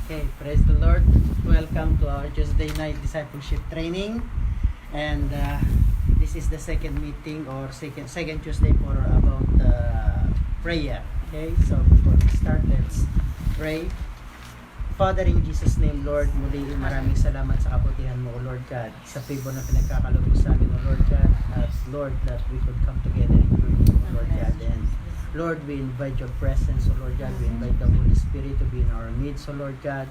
Okay, praise the Lord. Welcome to our Tuesday night discipleship training. And this is the second meeting or second Tuesday for about prayer. Okay, so before we start, let's pray. Father, in Jesus' name, Lord, muli maraming salamat sa kabutihan mo, O Lord God, sa favor na pinagkakaloob mo sa amin, O Lord God, at Lord, that we could come together in your name, O Lord God. And Lord, we invite your presence, O Lord God. We invite the Holy Spirit to be in our midst, O Lord God.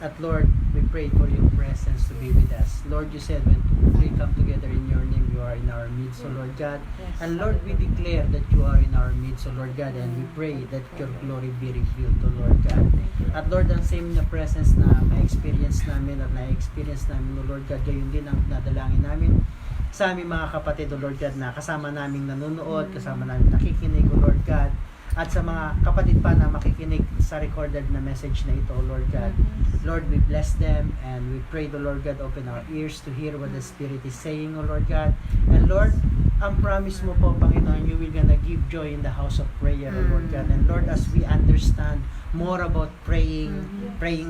At Lord, we pray for your presence to be with us. Lord, you said when we come together in your name, you are in our midst, O Lord God. And Lord, we declare that you are in our midst, O Lord God. And we pray that your glory be revealed, O Lord God. At Lord, ang same na presence na ma-experience namin at na-experience namin, O Lord God, gayon din ang nadalangin namin sa aming mga kapatid, O Lord God, na kasama namin nanonood, kasama namin nakikinig, O Lord God, at sa mga kapatid pa na makikinig sa recorded na message na ito, O Lord God. Lord, we bless them and we pray, the Lord God, open our ears to hear what the Spirit is saying, O Lord God. And Lord, ang promise mo po, Panginoon, you will gonna give joy in the house of prayer, O Lord God. And Lord, as we understand more about praying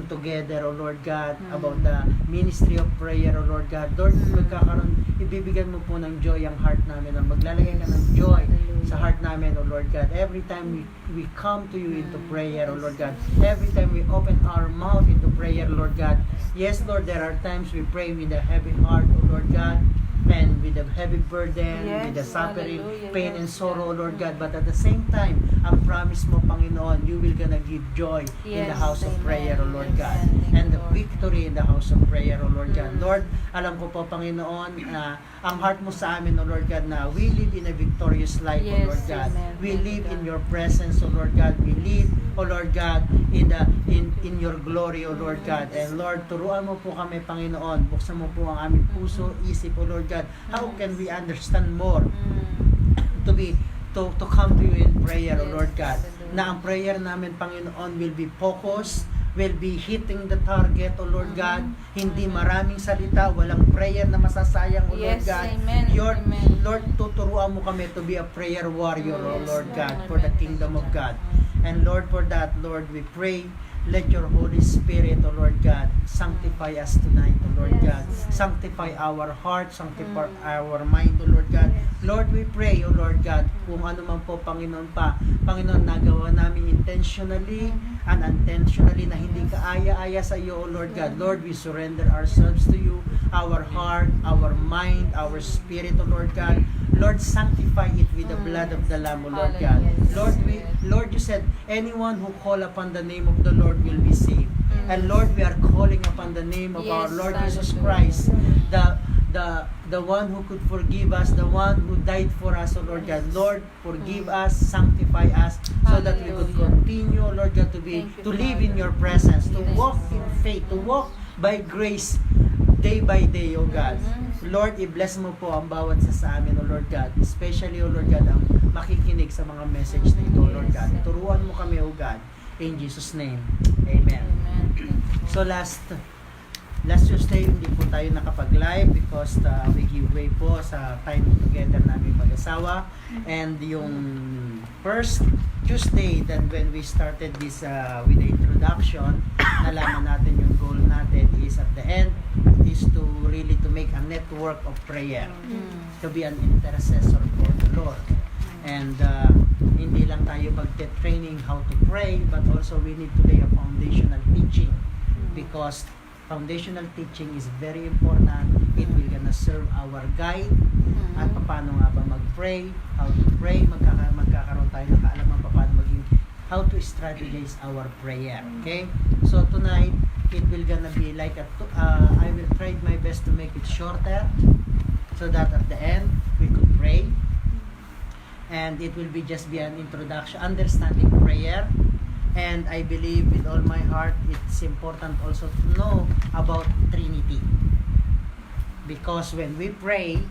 together, O Lord God, about the ministry of prayer, O Lord God. Lord, ibibigyan mo po ng joy ang heart namin, o maglalagay ka ng joy sa heart namin, O Lord God. Every time we come to you into prayer, O Lord God. Every time we open our mouth into prayer, Lord God. Yes, Lord, there are times we pray with a heavy heart, O Lord God, and with a heavy burden, with the suffering, pain and sorrow, Lord God. But at the same time, ang promise mo, Panginoon, you will gonna give joy in the house of prayer, O Lord God. And the victory in the house of prayer, O Lord God. Lord, alam ko po, Panginoon, ang heart mo sa amin, O Lord God, na we live in a victorious life, O Lord God. We live in your presence, O Lord God. We live, O Lord God, in your glory, O Lord God. And Lord, turuan mo po kami, Panginoon. Buksan mo po ang aming puso, isip, O Lord God. How can we understand more to come to you in prayer, O Lord God? Na ang prayer namin, Panginoon, will be focused, will be hitting the target, O Lord God. Hindi maraming salita, walang prayer na masasayang, O Lord God. Lord, tuturuan mo kami to be a prayer warrior, O Lord God, for the kingdom of God. And Lord, for that, Lord, we pray, let your Holy Spirit, O Lord God, sanctify us tonight, O Lord God. Sanctify our heart, sanctify our mind, O Lord God. Lord, we pray, O Lord God, kung ano man po, Panginoon Panginoon, nagawa namin intentionally and unintentionally na hindi kaaya-aya sa iyo, O Lord God. Lord, we surrender ourselves to you, our heart, our mind, our spirit, O Lord God. Lord, sanctify it with the blood of the Lamb, O Lord God. Lord, you said, anyone who call upon the name of the Lord will be saved. And Lord, we are calling upon the name of our Lord Jesus Christ, the one who could forgive us, the one who died for us, O Lord God. Lord, forgive us, sanctify us, so that we could continue, O Lord God, to live in your presence, to walk in faith, to walk by grace, day by day, O God. Lord, i-bless mo po ang bawat sa amin, O Lord God. Especially, O Lord God, ang makikinig sa mga message na ito, O Lord God. Turuan mo kami, O God. In Jesus' name. Amen. So last Tuesday, hindi po tayo nakapag-live because we give way po sa time together namin mag-asawa. And yung first Tuesday, then when we started this with the introduction, nalaman natin yung goal natin is at the end, is to really to make a network of prayer, to be an intercessor for the Lord. And hindi lang tayo mag-training how to pray, but also we need to lay a foundational teaching, because foundational teaching is very important. It will gonna serve our guide at paano nga ba mag-pray, how to pray, magkakaroon tayo ng kaalaman paano maging, how to strategize our prayer. Okay? So tonight, it will gonna be like I will try my best to make it shorter, so that at the end, we could pray. And it will be just be an introduction, understanding prayer. And I believe with all my heart, it's important also to know about Trinity. Because when we pray,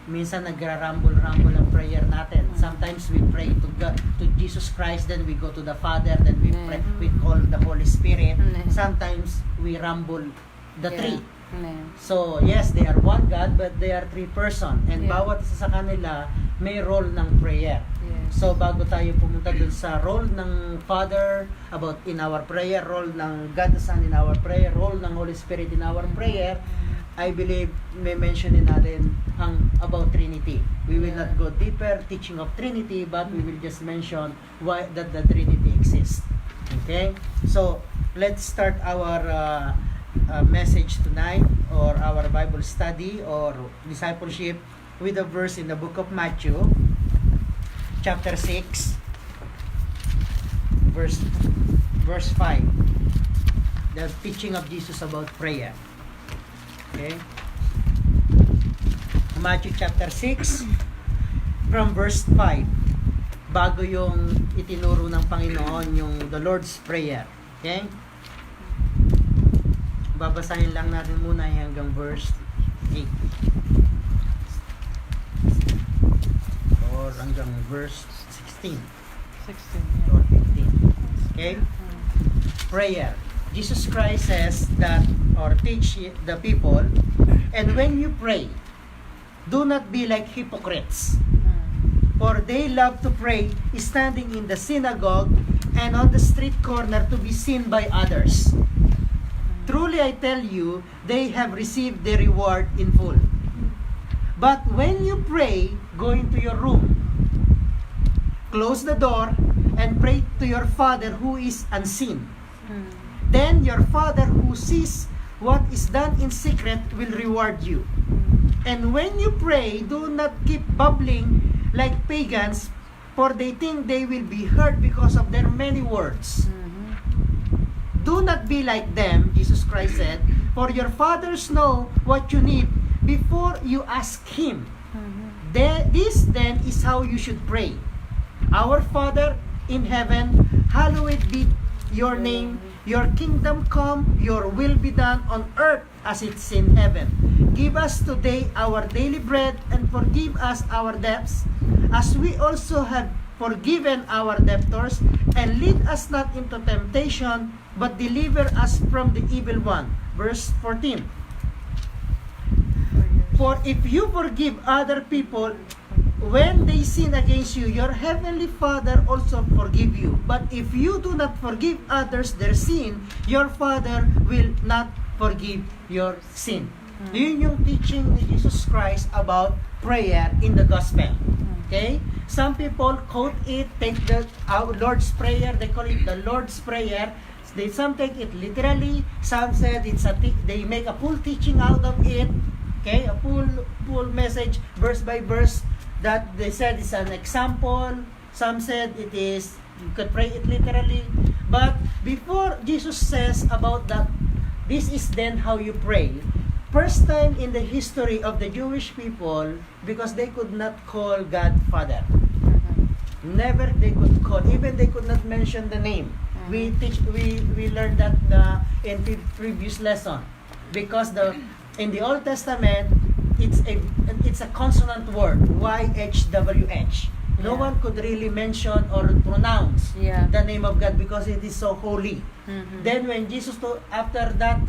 minsan nagra-rumble-rumble ang prayer natin. Sometimes we pray to God, to Jesus Christ, then we go to the Father, then we pray, we call the Holy Spirit. Sometimes we rumble the three. So, yes, they are one God, but they are three person. And bawat isa sa kanila may role ng prayer. So bago tayo pumunta dun sa role ng Father about in our prayer, role ng God the Son in our prayer, role ng Holy Spirit in our prayer, I believe may mentionin natin ang about Trinity. We will not go deeper teaching of Trinity, but we will just mention why that the Trinity exists. Okay? So let's start our message tonight, or our Bible study or discipleship, with a verse in the book of Matthew, chapter 6, verse 5. The teaching of Jesus about prayer. Okay? Matthew chapter 6, from verse 5. Bago yung itinuro ng Panginoon, yung the Lord's Prayer. Okay? Babasahin lang natin muna hanggang verse 8. Or hanggang verse 16. 16. Or 15. Okay? Prayer. Jesus Christ says that, or teach the people, and when you pray, do not be like hypocrites, for they love to pray standing in the synagogue and on the street corner to be seen by others. Truly I tell you, they have received their reward in full. But when you pray, go into your room, close the door, and pray to your Father who is unseen. Then your Father who sees what is done in secret will reward you. And when you pray, do not keep babbling like pagans, for they think they will be heard because of their many words. Do not be like them, Jesus Christ said, for your fathers know what you need before you ask Him. This then is how you should pray. Our Father in heaven, hallowed be your name. Your kingdom come, your will be done on earth as it's in heaven. Give us today our daily bread, and forgive us our debts, as we also have forgiven our debtors, and lead us not into temptation, but deliver us from the evil one. Verse 14. For if you forgive other people when they sin against you, your heavenly Father also forgive you. But if you do not forgive others their sin, your Father will not forgive your sin. Yun yung teaching ni Jesus Christ about prayer in the gospel. Okay? Some people quote it, take the Lord's Prayer, they call it the Lord's Prayer. Some take it literally, some said they make a full teaching out of it. Okay? A full message, verse by verse, that they said is an example. Some said it is, you could pray it literally. But before Jesus says about that, this is then how you pray. First time in the history of the Jewish people, because they could not call God Father. Never they could call, even they could not mention the name. We learned that in previous lesson, because in the Old Testament, it's a consonant word, YHWH. No one could really mention or pronounce the name of God because it is so holy. Then when Jesus, after that,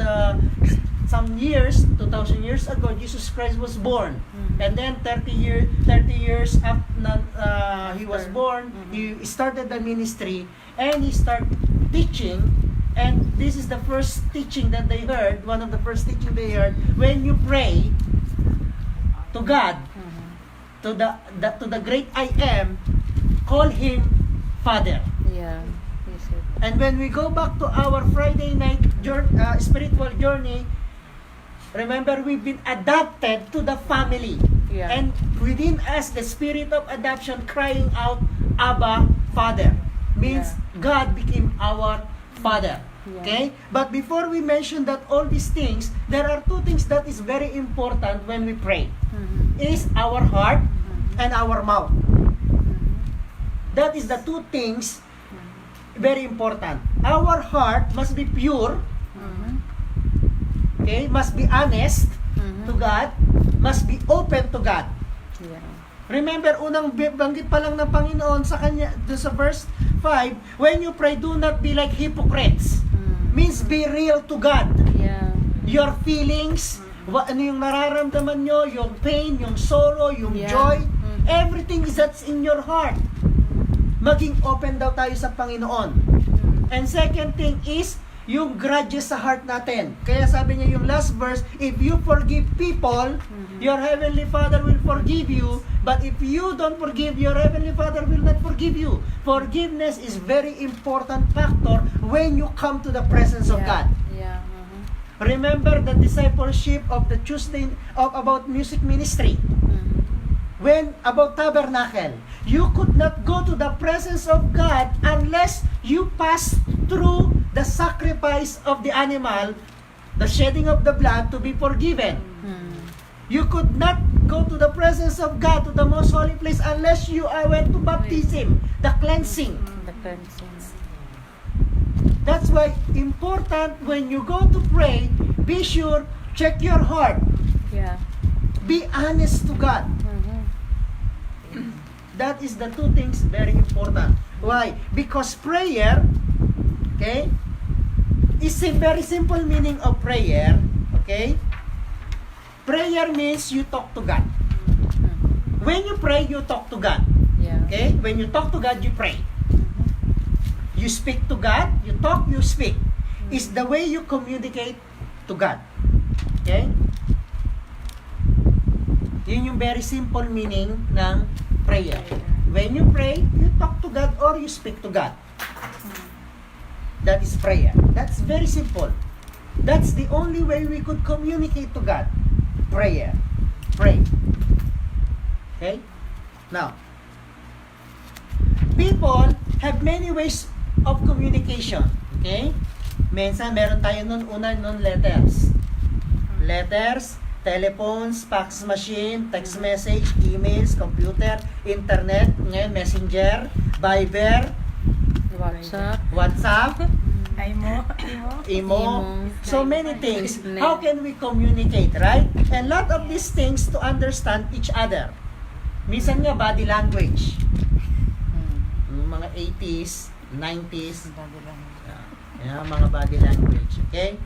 some years, 2,000 years ago, Jesus Christ was born. And then 30 years after he was born, he started the ministry, and he started teaching. And this is the first teaching that they heard, one of the first teaching they heard, when you pray to God, to the great I am, call Him Father. Yeah. Yes, sir. And when we go back to our Friday night spiritual journey, remember we've been adopted to the family. Yeah. And within us, the spirit of adoption crying out, Abba, Father. Means God became our Father. Yeah. Okay? But before we mention that all these things, there are two things that is very important when we pray. Is our heart and our mouth. That is the two things very important. Our heart must be pure. Okay? Must be honest to God. Must be open to God. Yeah. Remember, unang banggit pa lang ng Panginoon sa kanya, doon sa verse 5, when you pray, do not be like hypocrites. Means be real to God. Yeah. Your feelings, ano yung nararamdaman nyo, yung pain, yung sorrow, yung joy, everything is that's in your heart. maging open daw tayo sa Panginoon. And second thing is, yung grudges sa heart natin. Kaya sabi niya yung last verse, if you forgive people, your Heavenly Father will forgive you. But if you don't forgive, your Heavenly Father will not forgive you. Forgiveness is very important factor when you come to the presence of God. Yeah. Remember the discipleship of the Tuesday about music ministry. When about tabernacle, you could not go to the presence of God unless you pass through the sacrifice of the animal, the shedding of the blood to be forgiven. You could not go to the presence of God, to the most holy place, unless you went to baptism, the cleansing. The cleansing. That's why important when you go to pray, be sure, check your heart. Yeah. Be honest to God. That is the two things very important. Why? Because prayer, okay, is a very simple meaning of prayer, okay? Prayer means you talk to God. When you pray, you talk to God. Yeah. Okay? When you talk to God, you pray. You speak to God, you talk, you speak. It's the way you communicate to God. Okay? Yun yung very simple meaning ng prayer. When you pray, you talk to God or you speak to God. That is prayer. That's very simple. That's the only way we could communicate to God. Prayer. Pray. Okay? Now, people have many ways of communication. Okay? Minsan, meron tayo nun letters. Letters, telephones, fax machine, text message, emails, computer, internet, ngayon messenger, Viber, WhatsApp, Imo. So many things. How can we communicate, right? And lot of these things to understand each other. Minsan nga body language. Mga 80s, 90s. Yeah, mga body language. Okay?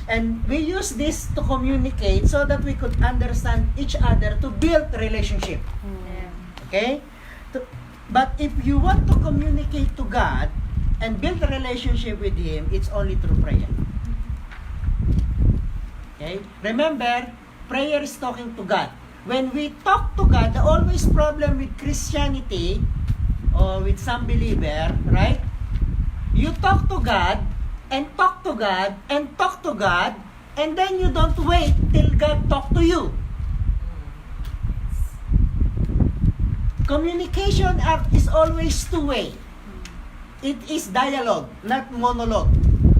And we use this to communicate so that we could understand each other to build relationship. Okay? But if you want to communicate to God and build a relationship with Him, it's only through prayer. Okay? Remember, prayer is talking to God. When we talk to God, the always problem with Christianity or with some believer, right? You talk to God, and talk to God, and talk to God, and then you don't wait till God talk to you. Communication is always two-way. It is dialogue, not monologue.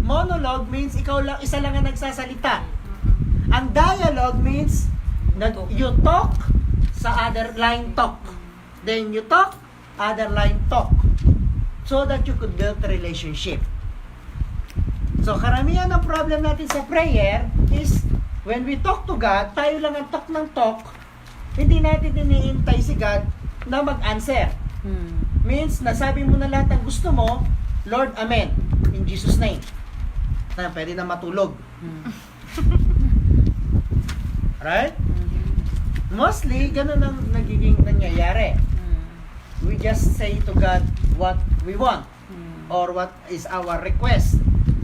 Monologue means ikaw lang, isa lang ang nagsasalita. Ang dialogue means you talk, sa other line talk. Then you talk, other line talk. So that you could build a relationship. So, karamihan ng problem natin sa prayer is when we talk to God, tayo lang ang talk ng talk, hindi natin iniintay si God na mag-answer. Means, nasabi mo na lahat ng gusto mo, Lord, Amen. In Jesus' name. Na, pwede na matulog. Right? Mostly, ganun ang nagiging nangyayari. We just say to God what we want or what is our request.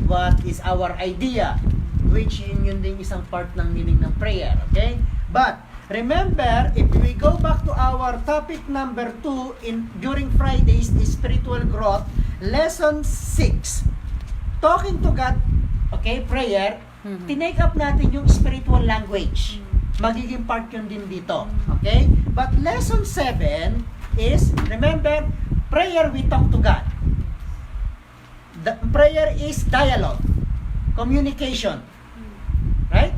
What is our idea, which yun din isang part ng meaning ng prayer, okay? But remember, if we go back to our topic number 2 during Fridays, the spiritual growth, lesson 6, talking to God, okay, prayer, tinake up natin yung spiritual language. Magiging part yun din dito, okay? But lesson 7 is, remember, prayer we talk to God. The prayer is dialogue, communication. Right?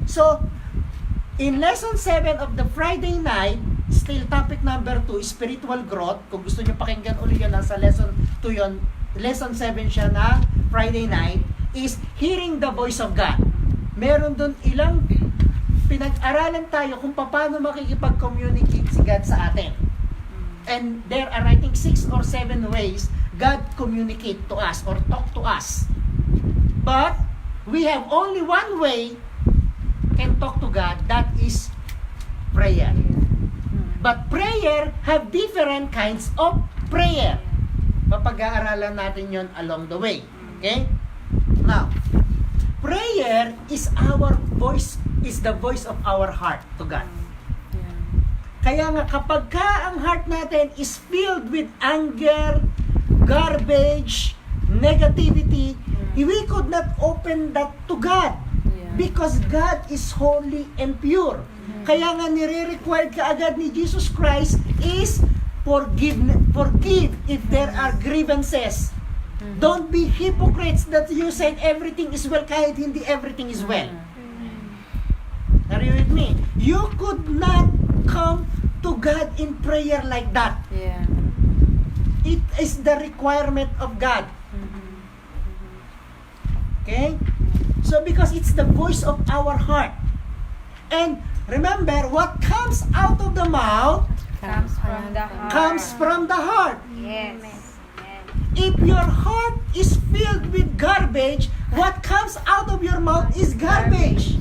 So, in lesson 7 of the Friday night, still topic number 2, spiritual growth. Kung gusto nyo pakinggan ulit yun, nasa lesson 2 yun. Lesson 7 siya na Friday night, is hearing the voice of God. Meron dun ilang pinag-aralan tayo kung paano makikipag-communicate si God sa atin. And there are, I think, 6 or 7 ways God communicate to us or talk to us. But we have only one way can talk to God, that is prayer. But prayer have different kinds of prayer. Papag-aaralan natin yon along the way. Okay? Now, prayer is the voice of our heart to God. Yeah. Kaya nga kapag ka ang heart natin is filled with anger, garbage, negativity, we could not open that to God. Yeah. Because God is holy and pure. Kaya nga nire-required ka agad ni Jesus Christ is forgive if there are grievances. Don't be hypocrites that you said everything is well kahit hindi everything is well. Are you with me? You could not come to God in prayer like that. Yeah. It is the requirement of God. Okay? So because it's the voice of our heart. And remember, what comes out of the mouth Comes from the heart. comes from the heart. Yes. If your heart is filled with garbage, what comes out of your mouth is garbage.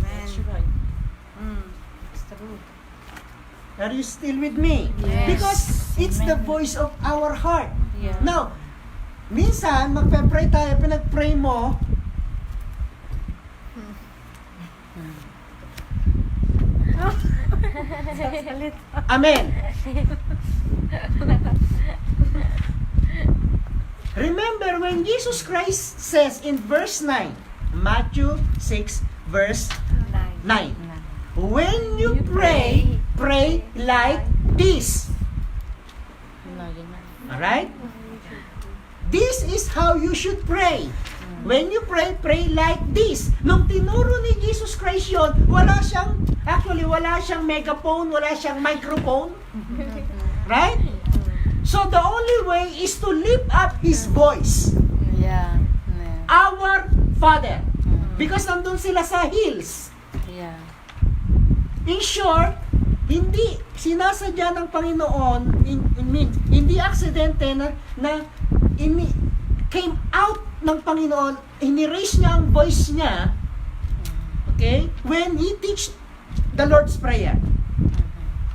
That's right. It's true. Are you still with me? Yes. Because it's the voice of our heart. Yeah. Now, minsan, magpe-pray tayo, pinag-pray mo, Amen. Remember when Jesus Christ says in verse 9, Matthew 6 verse 9, when you pray, pray like this. Alright? This is how you should pray. When you pray, pray like this. Nung tinuro ni Jesus Christ yun, wala siyang megaphone, wala siyang microphone. Right? So the only way is to lift up His voice. Yeah. Our Father. Because nandun sila sa hills. Yeah. In short, hindi sinasadya ng Panginoon, hindi aksidente na came out ng Panginoon, iniraise niya ang voice niya, okay, when He teach the Lord's Prayer.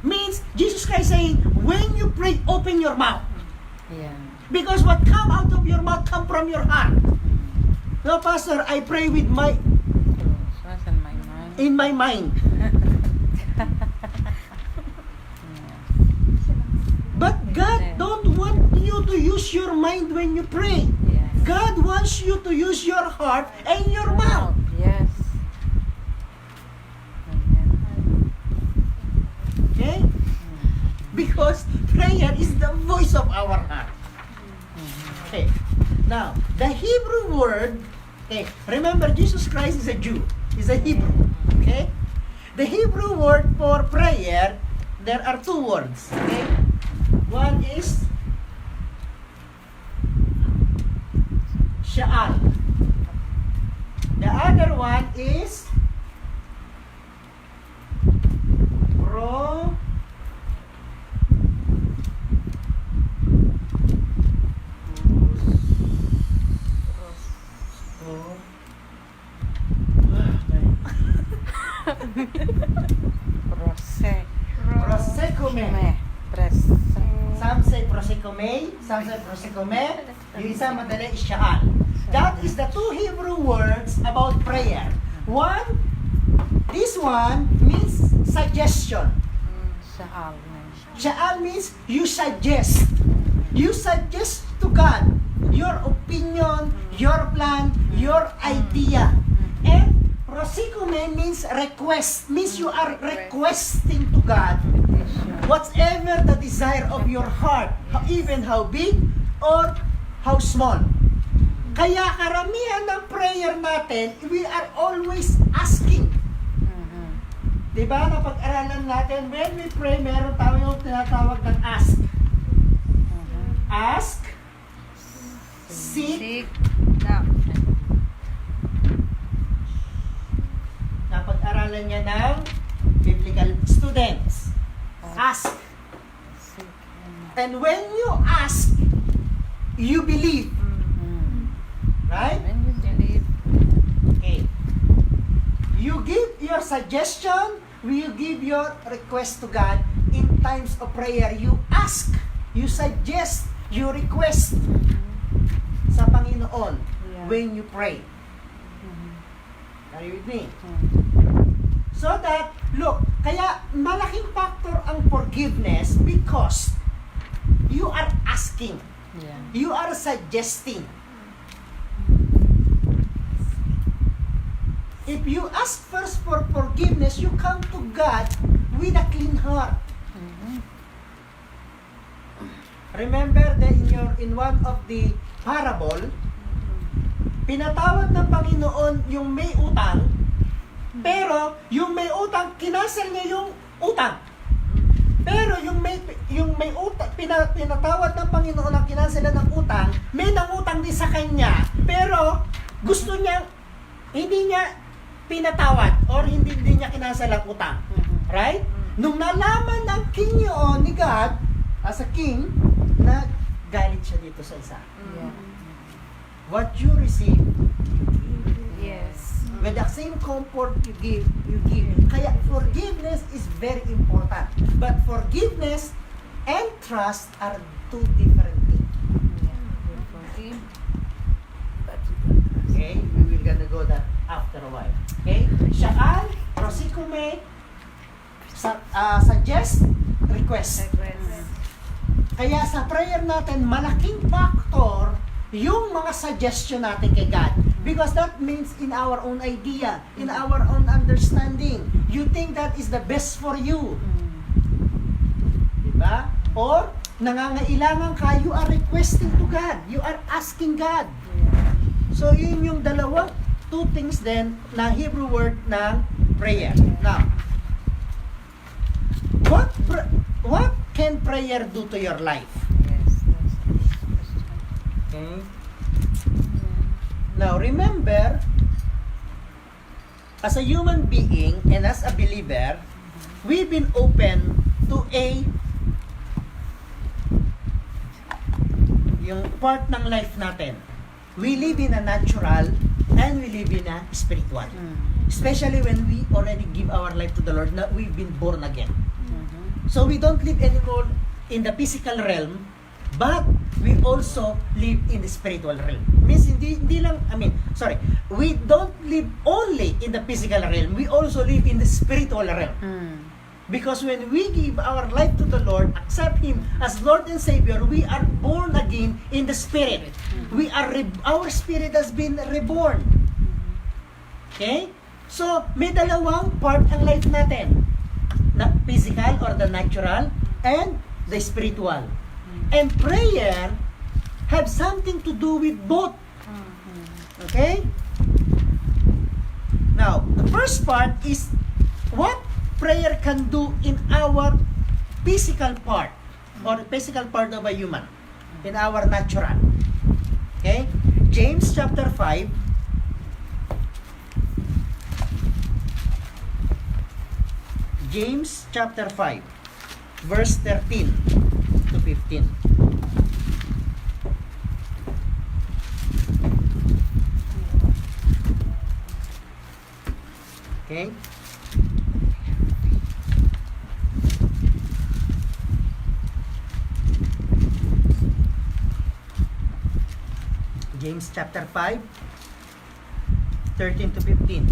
Means, Jesus Christ saying, when you pray, open your mouth. Yeah. Because what come out of your mouth come from your heart. No, Pastor, I pray with What's in my mind? in my mind. But God don't want you to use your mind when you pray. Yes. God wants you to use your heart and your mouth. Yes. Amen. Okay? Because prayer is the voice of our heart. Okay. Now, the Hebrew word, okay, remember Jesus Christ is a Jew. He's a Hebrew. Okay? The Hebrew word for prayer, there are two words. Okay? One is Sha'al. The other one is Pro. Prosecome. Some say prosecome, some say prosecome. Yung isa madali is Sha'al. That is the two Hebrew words about prayer. One, this one means suggestion. Sha'al means you suggest. You suggest to God your opinion, your plan, your idea. And prosecome means request. Means you are requesting to God whatever the desire of your heart, even how big or how small. Kaya karamihan ng prayer natin, we are always asking. Diba, napag-aralan natin, when we pray, meron tayong tinatawag ng ask. Ask, seek, napag-aralan niya ng biblical students. Ask. And when you ask, you believe. Right? When you believe, Okay. You give your suggestion, you give your request to God in times of prayer, you ask, you suggest, you request sa Panginoon Yeah. when you pray. Mhm. Are you with me? Mhm. So that, look, kaya malaking factor ang forgiveness because you are asking, Yeah. you are suggesting. If you ask first for forgiveness, you come to God with a clean heart. Mhm. Remember that in one of the parable, pinatawad ng Panginoon yung may utang, pero yung may utang, kinansel niya yung utang. Pero yung may utang, pinatawad ng Panginoon ang kinanselan ng utang, may nangutang din sa kanya, pero gusto niya, hindi niya pinatawad or hindi niya kinansel ang utang. Mhm. Right? Nung nalaman ng king yun ni God, as a king, na galit siya dito sa isa. Yeah. What you receive, Yes. with the same comfort you give, you give. Kaya forgiveness is very important. But forgiveness and trust are two different things. Yeah. We forgive, but Okay? We will gonna go that after a while. Okay? Sha'al, prosikume, suggest, request. Kaya sa prayer natin, malaking factor yung mga suggestion natin kay God. Because that means in our own idea, in our own understanding, you think that is the best for you. Diba? Or, nangangailangan ka, you are requesting to God. You are asking God. Yeah. So, yun yung dalawang two things then na Hebrew word ng prayer. Now, what can prayer do to your life? Yes. That's the question. Okay? Now, remember, as a human being and as a believer, we've been open to yung part ng life natin. We live in a natural and we live in a spiritual. Especially when we already give our life to the Lord, na we've been born again. Mhm. So we don't live anymore in the physical realm, but we also live in the spiritual realm. Means hindi lang, we don't live only in the physical realm, we also live in the spiritual realm. Because when we give our life to the Lord, accept Him as Lord and Savior, we are born again in the Spirit. Our spirit has been reborn. Okay? So, may dalawang part ang life natin. Na physical or the natural and the spiritual. And prayer have something to do with both. Okay? Now, the first part is what prayer can do in our physical part or physical part of a human, in our natural. Okay? James chapter 5 James chapter 5 verse 13 to 15. Okay? James chapter 5 13 to 15.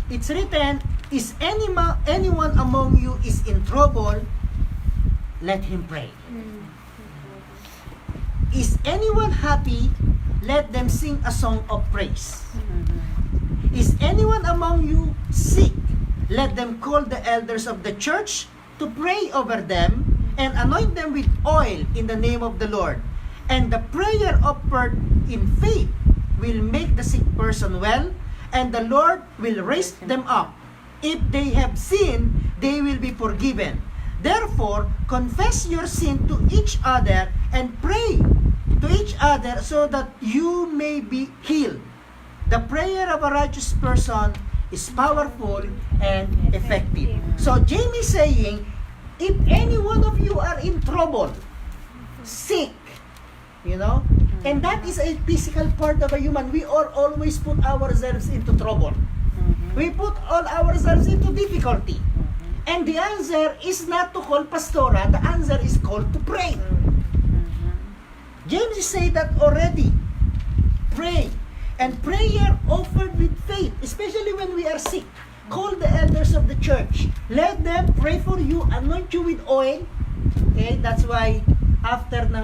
It's written, is anyone among you is in trouble, let him pray. Is anyone happy, let them sing a song of praise. Is anyone among you sick, let them call the elders of the church to pray over them and anoint them with oil in the name of the Lord. And the prayer offered in faith will make the sick person well, and the Lord will raise them up. If they have sinned, they will be forgiven. Therefore, confess your sin to each other and pray to each other so that you may be healed. The prayer of a righteous person is powerful and effective. So James is saying, if any one of you are in trouble, sick, and that is a physical part of a human, we all always put ourselves into trouble. We put all ourselves into difficulty. And the answer is not to call pastora, the answer is called to pray. James is saying that already. Pray. And prayer offered with faith, especially when we are sick. Call the elders of the church. Let them pray for you, anoint you with oil. Okay, that's why after ng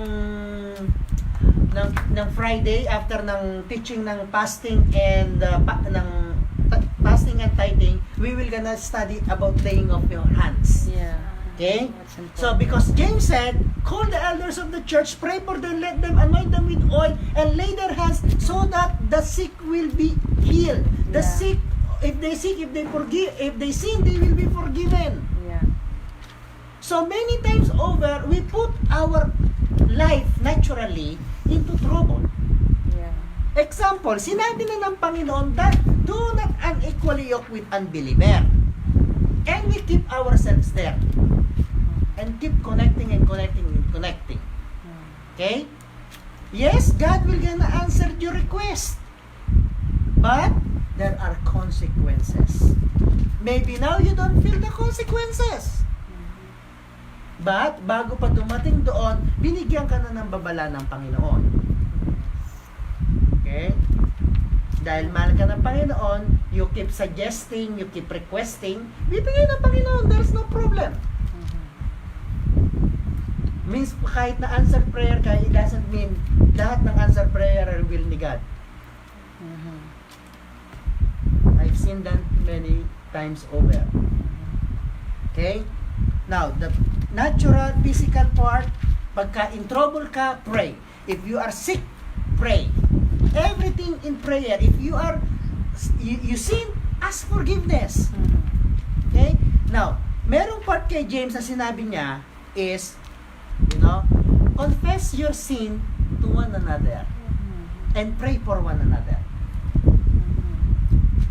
Friday, after ng teaching ng fasting and fasting and tithing, we will gonna study about laying of your hands. Yeah. Okay? That's important. So because James said, call the elders of the church, pray for them, let them anoint them with oil, and lay their hands so that the sick will be healed. The Yeah. sick, if they sin, they will be forgiven. Yeah. So many times over, we put our life naturally into trouble. Yeah. Example, sinabi na ng Panginoon that do not unequally yoke with unbeliever. And we keep ourselves there. And keep connecting and connecting and connecting. Okay? Yes, God will gonna answer your request. But there are consequences. Maybe now you don't feel the consequences. But bago pa dumating doon, binigyan ka na ng babala ng Panginoon. Okay? Dahil mahal ka ng Panginoon, you keep suggesting, you keep requesting, bibigay ng Panginoon, there's no problem. Means kahit na answer prayer ka, it doesn't mean lahat ng answer prayer are will ni God. I've seen that many times over. Okay? Now, the natural physical part, pagka in trouble ka, pray. If you are sick, pray. Everything in prayer. If you are you sin, ask forgiveness. Okay? Now, merong part kay James na sinabi niya is, confess your sin to one another and pray for one another.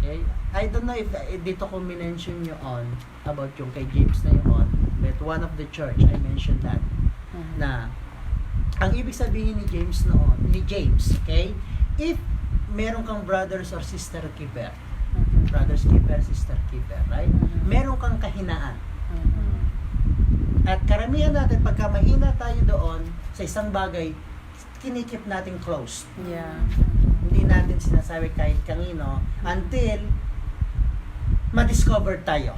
Okay? I don't know if dito ko minention nyo on about yung kay James na yun, but one of the church, I mentioned that, na ang ibig sabihin ni James noon, okay? If meron kang brothers or sister keeper, brothers keeper, sister keeper, right? Meron kang kahinaan. At karamihan natin, pagka mahina tayo doon sa isang bagay, kinikip natin close. Yeah. Hindi natin sinasabi kahit kanino until ma-discover tayo.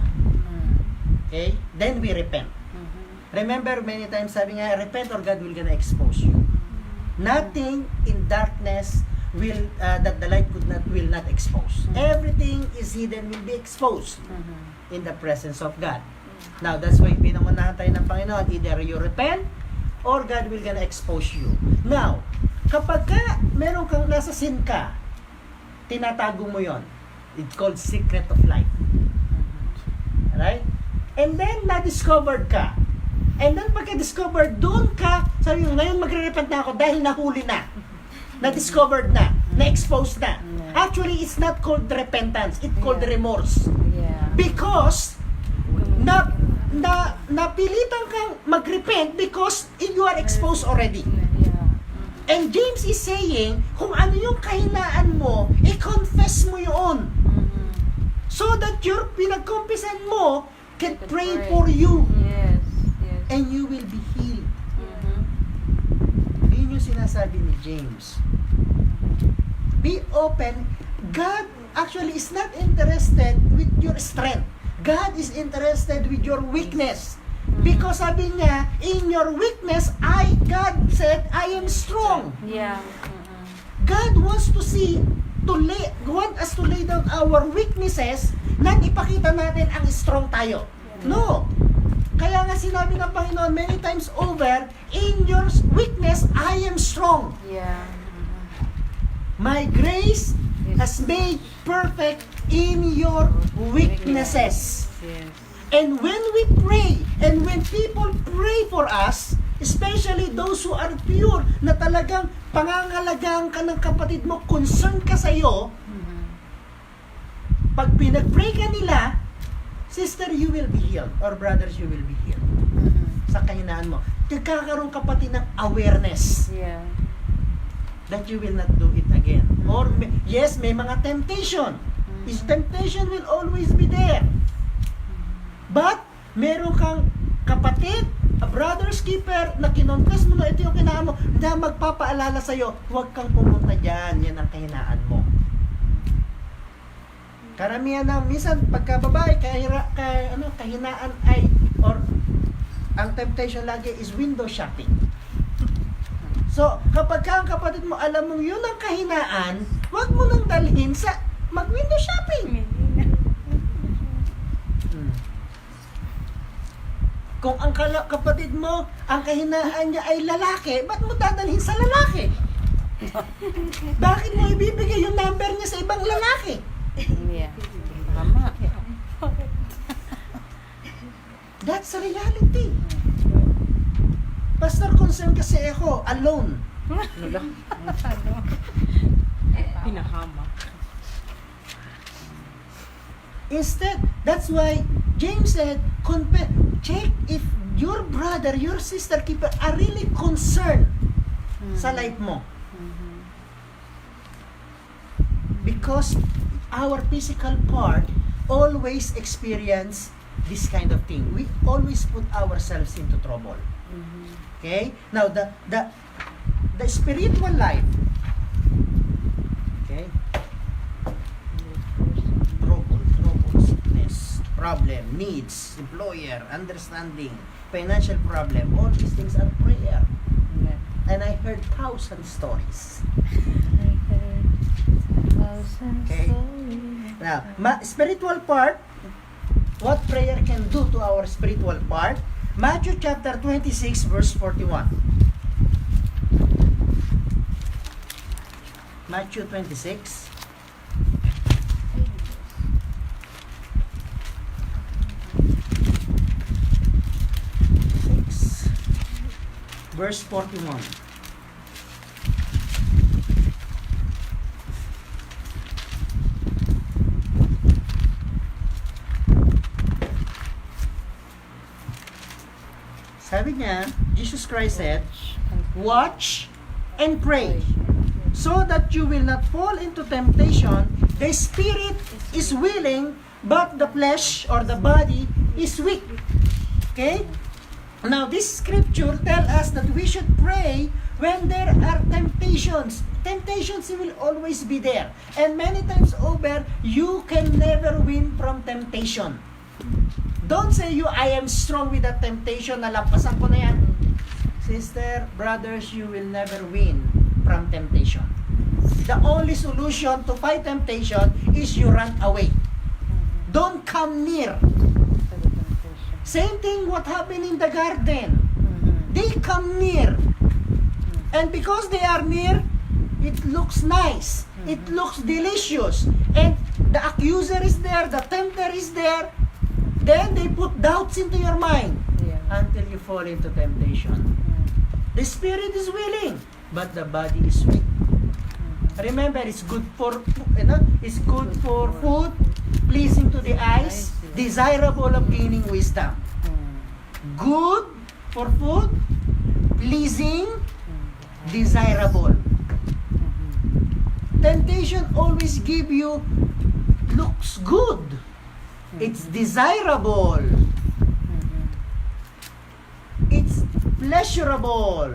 Okay? Then we repent. Remember, many times sabi nga, repent or God will gonna expose you. Nothing in darkness will that the light will not expose. Everything is hidden will be exposed in the presence of God. Now, that's why pinangunahan tayo ng Panginoon. Either you repent or God will gonna expose you. Now, kapag ka meron kang nasa sin ka, tinatago mo yon. It's called secret of life. Right? And then, na-discovered ka. And then, pagka-discovered, doon ka, sabi mo, ngayon magre-repent na ako dahil nahuli na. Na-discovered na. Na-exposed na. Actually, it's not called repentance. It's called remorse. Yeah. Because, napilitan kang mag-repent because you are exposed already. Yeah. And James is saying, kung ano yung kahinaan mo, i-confess mo yun. So that your pinagkumpisan mo can pray for you. Yes. Yes. And you will be healed. Yun yung sinasabi ni James. Be open. God actually is not interested with your strength. God is interested with your weakness. Because sabi niya, in your weakness, God said, I am strong. Yeah. God wants want us to lay down our weaknesses na ipakita natin ang strong tayo. No. Kaya nga sinabi ng Panginoon many times over, in your weakness, I am strong. Yeah. My grace has made perfect in your weaknesses. Yes. And when we pray, and when people pray for us, especially those who are pure, na talagang pangangalagaan ka ng kapatid mo, concern ka sa iyo, pag pinag-pray ka nila, sister, you will be healed, or brothers, you will be healed. Sa kahinaan mo. Nagkakaroon ka pati ng awareness Yeah. that you will not do it again. Or, yes, may mga temptation. His temptation will always be there. But, Meron kang kapatid, a brother's keeper, na kinonfess mo na ito yung kinahan mo, na magpapaalala sa'yo, huwag kang pumunta dyan, yan ang kahinaan mo. Karamihan na, minsan, pagka babae, kahinaan ay, or ang temptation lagi is window shopping. So, kapag ka ang kapatid mo, alam mo yun ang kahinaan, huwag mo nang dalhin sa mag-window shopping. Kung ang kapatid mo, ang kahinaan niya ay lalaki, ba't mo dadalhin sa lalaki? Bakit mo ibibigay yung number niya sa ibang lalaki? Yeah. Tama. That's a reality. Pastor, concern kasi ako, alone. Pinahama. Instead, that's why James said, check if your brother, your sister keeper are really concerned sa life mo. Because our physical part always experience this kind of thing. We always put ourselves into trouble. Okay? Now, the spiritual life, okay? Trouble, sickness, problem, needs, employer, understanding, financial problem, all these things are prayer. Yeah. And I heard 1,000 stories. Okay. Now, spiritual part, what prayer can do to our spiritual part? Matthew chapter 26 verse 41. Matthew 26. Verse 41. Sabi niya, Jesus Christ said, watch and pray, so that you will not fall into temptation. The spirit is willing, but the flesh or the body is weak. Okay? Now, this scripture tells us that we should pray when there are temptations. Temptations will always be there. And many times over, you can never win from temptation. Don't say I am strong with that temptation, nalampasan ko na yan. Sister, brothers, you will never win from temptation. The only solution to fight temptation is you run away. Don't come near. Same thing what happened in the garden. They come near. And because they are near, it looks nice. It looks delicious. And the accuser is there, the tempter is there. Then they put doubts into your mind until you fall into temptation. The spirit is willing, but the body is weak. Remember, it's good for food, pleasing to the eyes, desirable of gaining wisdom. Good for food, pleasing, desirable. Temptation always give you looks good. It's desirable. It's pleasurable.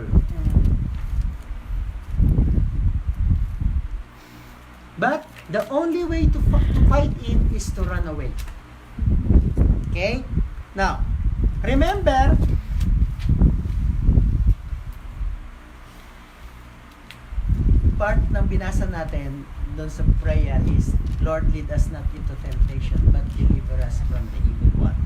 But the only way to fight it is to run away. Okay? Now, remember, part ng binasa natin doon sa prayer is, Lord, lead us not into temptation, but deliver us from the evil one.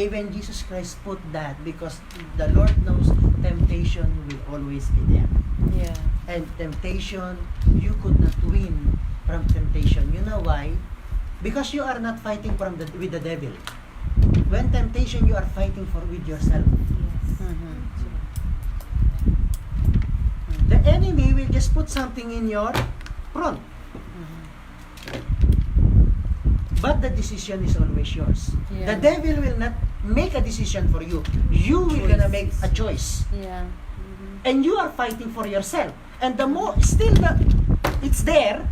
Even Jesus Christ put that because the Lord knows temptation will always be there. Yeah. And temptation, you could not win from temptation. You know why? Because you are not fighting with the devil. When temptation, you are fighting with yourself. The enemy will just put something in your front. But the decision is always yours. Yeah. The devil will not make a decision for you. You will gonna make a choice. Yeah. And you are fighting for yourself. And the more, it's there.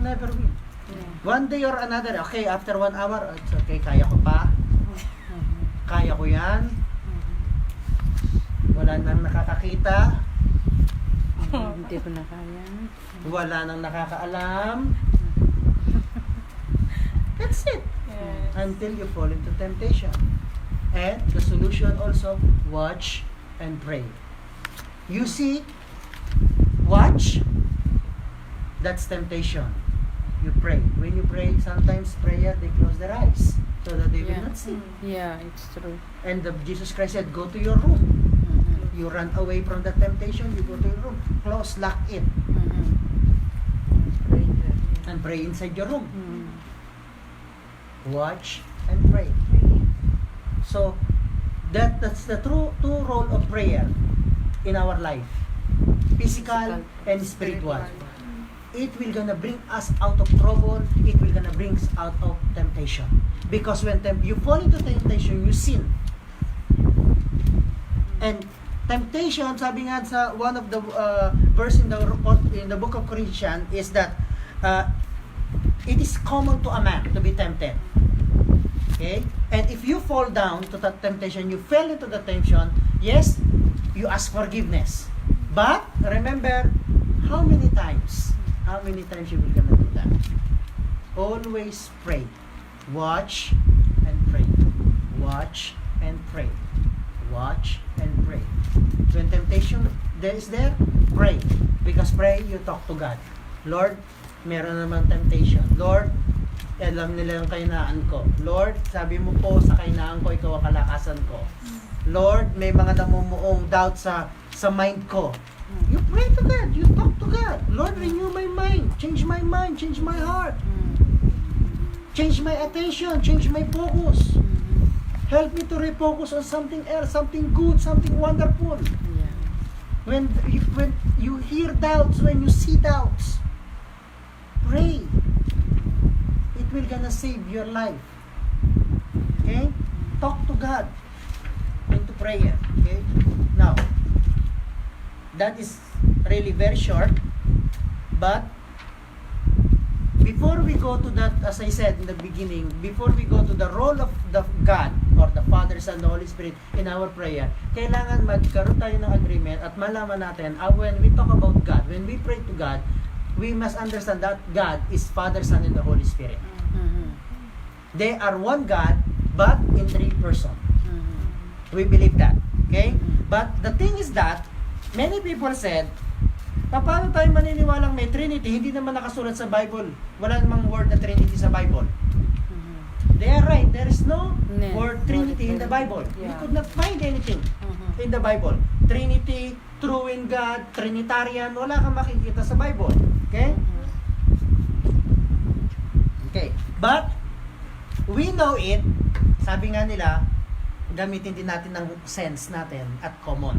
never win. Yeah. One day or another, okay, after 1 hour, it's okay, kaya ko pa. Kaya ko yan. Wala nang nakakakita. Hindi ko na kaya. Wala nang nakakaalam. That's it. Until you fall into temptation. And the solution also, watch and pray. You see, watch, that's temptation. You pray. When you pray, sometimes prayer, they close their eyes so that they will Yeah. not see. Yeah, it's true. And Jesus Christ said, go to your room. You run away from the temptation, you go to your room. Close, lock it, and pray inside your room. Watch and pray. So, that's the two role of prayer in our life. Physical and spiritual. It will gonna bring us out of trouble. It will gonna bring us out of temptation. Because when you fall into temptation, you sin. And temptation, sabi nga sa one of the verse in the book of Corinthians is that it is common to a man to be tempted. Okay? And if you fall down to that temptation, you fell into the temptation, yes, you ask forgiveness. But remember, how many times you will gonna do that? Always pray. Watch and pray. Watch and pray. Watch and pray. When temptation is there, pray. Because pray, you talk to God. Lord, meron naman temptation. Lord, alam nila yung kainaan ko. Lord, sabi mo po sa kainaan ko, ikaw ang kalakasan ko. Lord, may mga namumuong doubt sa mind ko. You pray to God. You talk to God. Lord, renew my mind. Change my mind. Change my heart. Change my attention. Change my focus. Help me to refocus on something else, something good, something wonderful. Yeah. When you hear doubts, when you see doubts, pray. It will gonna save your life. Okay? Talk to God into prayer. Okay? Now, that is really very short, but before we go to that, as I said in the beginning, before we go to the role of the God or the Father, Son, the Holy Spirit in our prayer, kailangan magkaroon tayo ng agreement at malaman natin, when we talk about God, when we pray to God, we must understand that God is Father, Son, and the Holy Spirit. They are one God, but in 3 persons. We believe that. Okay? But the thing is that, many people said, paano tayo maniniwalang may Trinity? Hindi naman nakasulat sa Bible. Wala namang word na Trinity sa Bible. They are right. There is no word Trinity in the Bible. We could not find anything in the Bible. Trinity, true in God, Trinitarian, wala kang makikita sa Bible. Okay? Okay. But, we know it. Sabi nga nila, gamitin din natin ng sense natin at common.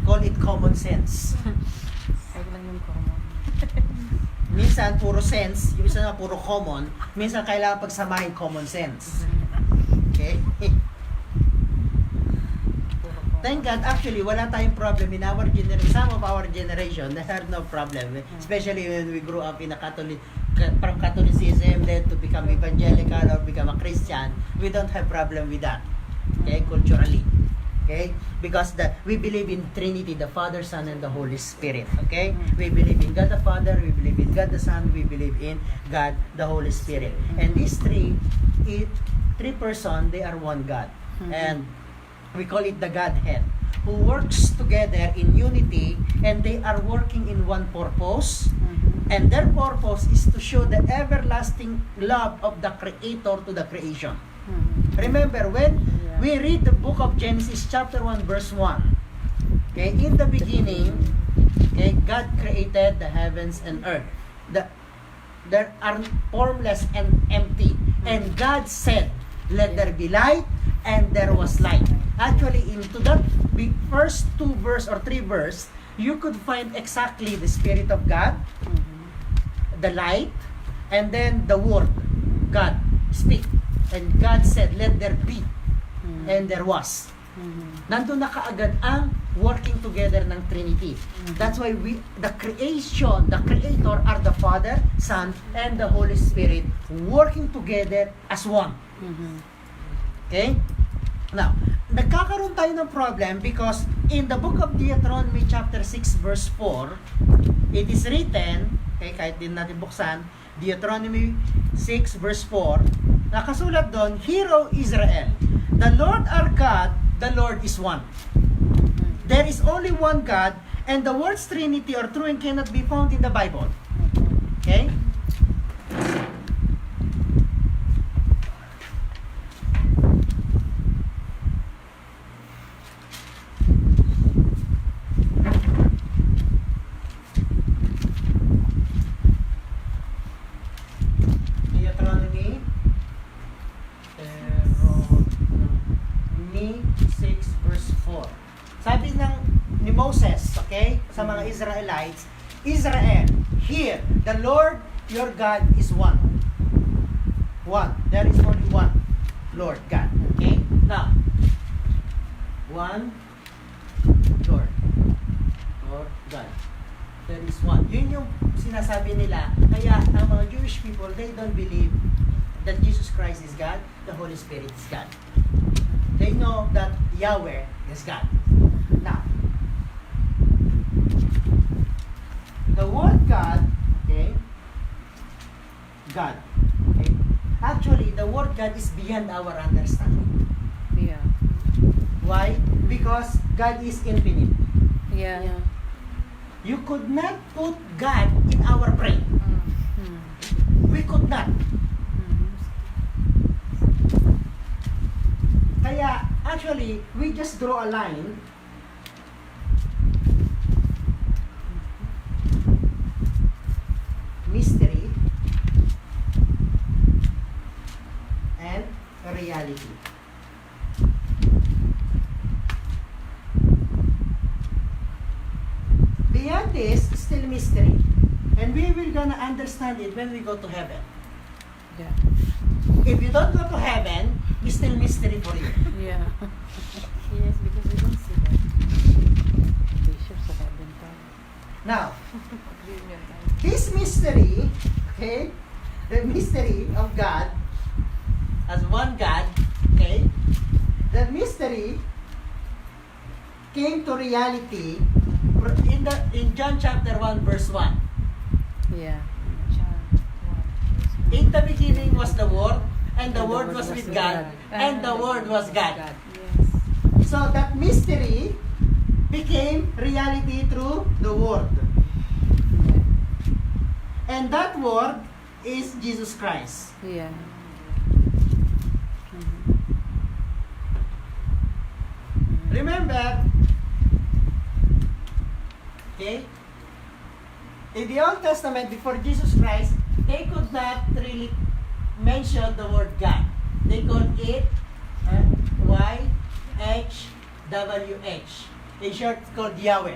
Call it common sense. Huwag lang yung common. Minsan, puro sense. Yung isa na puro common. Minsan, kailangan pagsamahin common sense. Okay? Thank God, actually, wala tayong problem in our generation. Some of our generation, they had no problem. Especially when we grew up in a Catholic, from Catholicism, then to become evangelical or become a Christian, we don't have problem with that. Okay? Culturally. Okay? Because we believe in Trinity, the Father, Son, and the Holy Spirit. Okay? We believe in God the Father, we believe in God the Son, we believe in God the Holy Spirit. And these three persons, they are one God. And we call it the Godhead, who works together in unity, and they are working in one purpose. And their purpose is to show the everlasting love of the Creator to the creation. Remember, when we read the book of Genesis chapter 1 verse 1, okay, in the beginning, okay, God created the heavens and earth. They are formless and empty. And God said, let there be light, and there was light. Actually, into that first 2 verse or 3 verse, you could find exactly the Spirit of God, the light, and then the Word. God speak. And God said, let there be. And there was. Nandun na kaagad ang working together ng Trinity. That's why the creation, the Creator are the Father, Son, and the Holy Spirit working together as one. Okay? Now, nagkakaroon tayo ng problem because in the book of Deuteronomy chapter 6 verse 4, it is written, okay, kahit din natin buksan, Deuteronomy 6 verse 4, nakasulat doon, Hear, O Israel, the Lord our God, the Lord is one. There is only one God, and the words Trinity or true and cannot be found in the Bible. Okay? Deuteronomy 6 verse 4. Sabi ni Moses, okay, sa mga Israelites, Israel, hear, the Lord your God is one. One. There is only one Lord God. Okay? Now, one Lord. Lord God. There is one. Yun yung sinasabi nila. Kaya ang mga Jewish people, they don't believe that Jesus Christ is God, the Holy Spirit is God. They know that Yahweh is God. Now, the word God, okay, God, okay, actually, the word God is beyond our understanding. Yeah. Why? Because God is infinite. Yeah. You could not put God in our brain. We could not. Kaya, actually, we just draw a line. Mystery and reality. Beyond this, still mystery. And we will gonna understand it when we go to heaven. Yeah. If you don't go to heaven, it's still mystery for you. Yeah. Yes, because we don't see that. Bishop sa heaven tayo. Now, Reunion time. this mystery, okay, the mystery of God as one God, okay, that mystery came to reality in John chapter 1 verse 1. Yeah. In the beginning was the Word, and the Word was with God, and the Word was God. Yes. So that mystery became reality through the Word. And that Word is Jesus Christ. Yeah. Remember, okay, in the Old Testament, before Jesus Christ, they could not really mention the word God. They called it YHWH. In short, it's called Yahweh.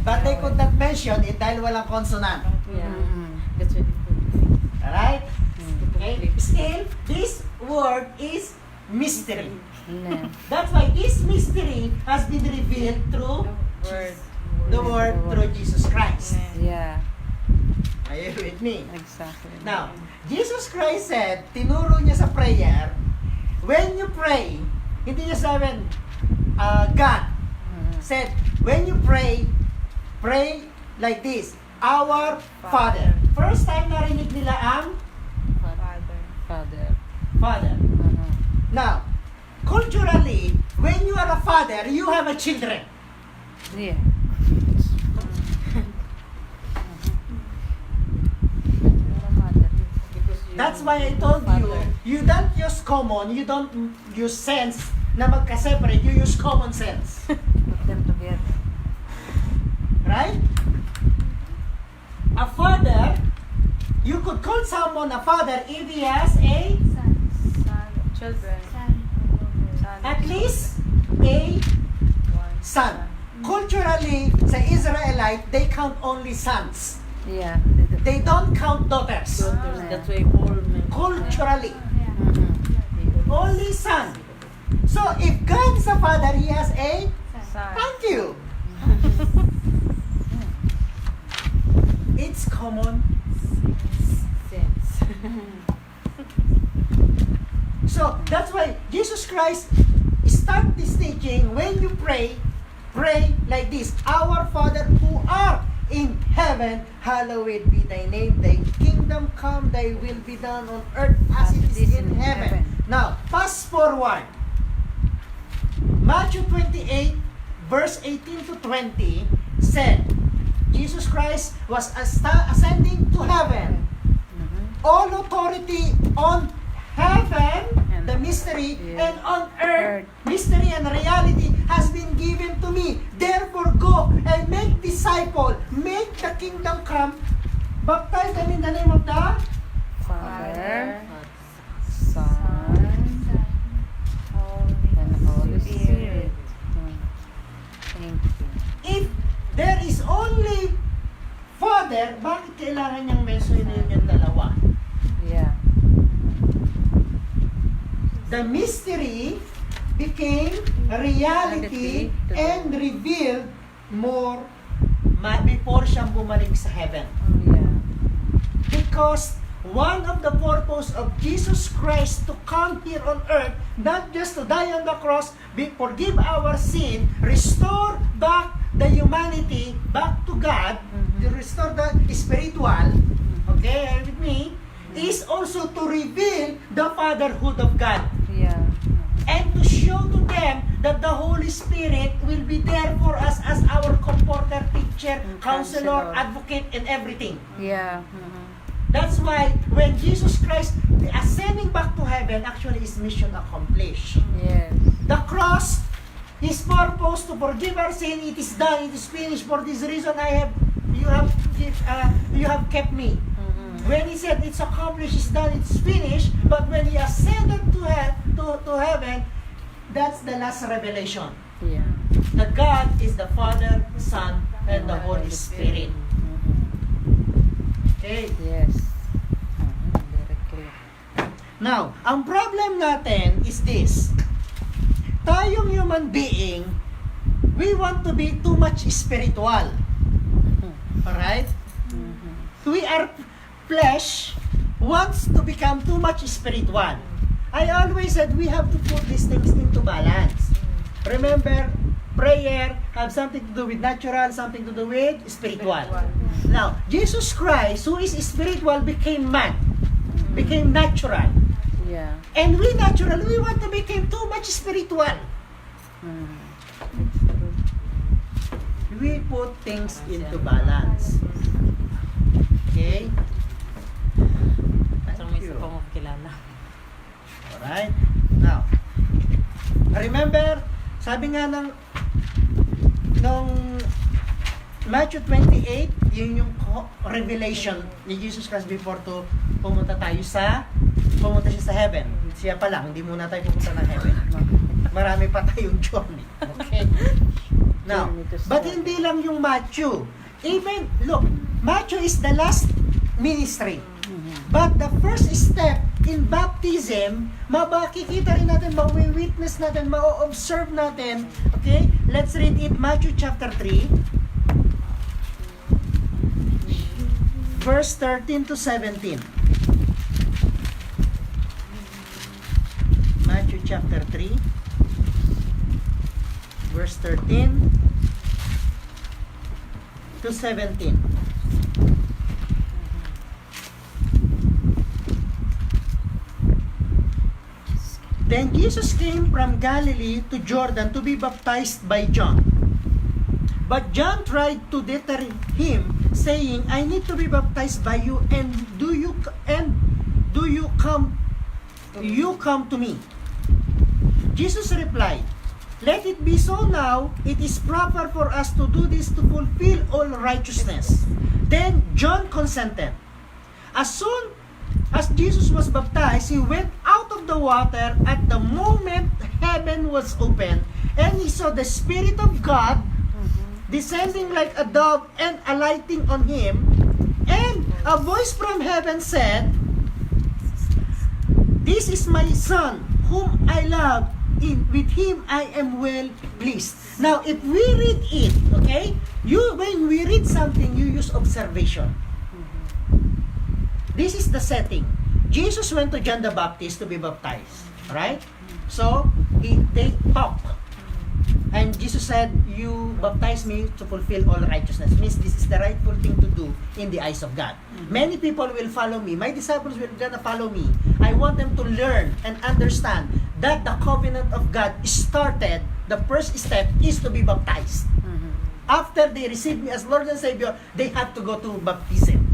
But they could not mention it dahil walang consonant. Yeah. Mm-hmm. That's what it would Alright? Mm. Okay? Still, this word is mystery. Yeah. That's why this mystery has been revealed through Word. the Word through Jesus Christ. Yeah. Are you with me? Exactly. Now, Jesus Christ said, tinuro niya sa prayer, when you pray, hindi niya sabihin, God, said, when you pray, pray like this, Our Father. First time narinig nila ang Father. Father. Father. Now, culturally, when you are a father, you have a children. Yeah. That's why I told you, you don't use common, you don't use sense na magka-separate, you use common sense. Put them together. Right? A father, you could call someone a father if he has a, Children. at least a son. Culturally, sa Israelite, they count only sons. Yeah. They don't count daughters. That's why all men. Culturally, Mhm. only son. So if God is a father, he has a Son. thank you. It's common. Sense. So that's why Jesus Christ start this teaching. When you pray, pray like this: Our Father who art in heaven, hallowed be thy name. Thy kingdom come, thy will be done on earth as it is in heaven. Now, fast forward. Matthew 28, verse 18 to 20 said, Jesus Christ was ascending to heaven. All authority on heaven, the mystery, and on earth, mystery and reality, has been given to me. Therefore, go and make disciple, make the kingdom come, baptize them in the name of the Father, Son. and Holy Spirit. Thank you. If there is only Father, bakit kailangan niyang mentionin yung dalawa? Yeah. The mystery became reality and revealed more before siyang bumalik sa heaven. Yeah. Because one of the purpose of Jesus Christ to come here on earth, not just to die on the cross, forgive our sin, restore back the humanity back to God, to restore the spiritual, okay, are you with me, is also to reveal the fatherhood of God. Yeah. And to show to them that the Holy Spirit will be there for us as our comforter, teacher, counselor, advocate, and everything. Yeah. That's why when Jesus Christ ascending back to heaven, actually his mission accomplished. Yes. The cross, his purpose to forgive our sin, it is done, it is finished. For this reason, you have kept me. When he said it's accomplished, it's done, it's finished, but when he ascended to heaven, that's the last revelation. Yeah. That God is the Father, Son, and the Holy Spirit. Okay. Yes. Very clear. Now, ang problem natin is this. Tayong human being, we want to be too much spiritual. Alright? We are flesh wants to become too much spiritual. I always said we have to put these things into balance. Remember, prayer have something to do with natural, something to do with spiritual. Now, Jesus Christ, who is spiritual, became man, became natural. Yeah. And we natural, we want to become too much spiritual. It's true. We put things into balance. Okay? Parang may isa pang kilala. Alright? Now, remember, sabi nga ng Matthew 28, yun yung revelation ni Jesus Christ before to pumunta siya sa heaven. Siya pa lang, hindi muna tayo pumunta ng heaven. Marami pa tayong journey. Okay? Now, but hindi lang yung Matthew. Even, look, Matthew is the last ministry. But the first step in baptism, makikita rin natin, ma-witness natin, ma-observe natin. Okay? Let's read it, Matthew chapter 3. Verse 13 to 17. Matthew chapter 3. Verse 13 to 17. Then Jesus came from Galilee to Jordan to be baptized by John. But John tried to deter him, saying, I need to be baptized by you, and do you come to me? Jesus replied, let it be so now, it is proper for us to do this to fulfill all righteousness. Then John consented. As soon as Jesus was baptized, he went out of the water. At the moment, heaven was opened, and he saw the Spirit of God descending like a dove and alighting on him. And a voice from heaven said, this is my Son, whom I love. with him I am well pleased. Now, if we read it, okay, when we read something, you use observation. This is the setting. Jesus went to John the Baptist to be baptized, right? So, they talk. And Jesus said, you baptize me to fulfill all righteousness. Means this is the rightful thing to do in the eyes of God. Many people will follow me. My disciples will gonna follow me. I want them to learn and understand that the covenant of God started, the first step is to be baptized. After they receive me as Lord and Savior, they have to go to baptism.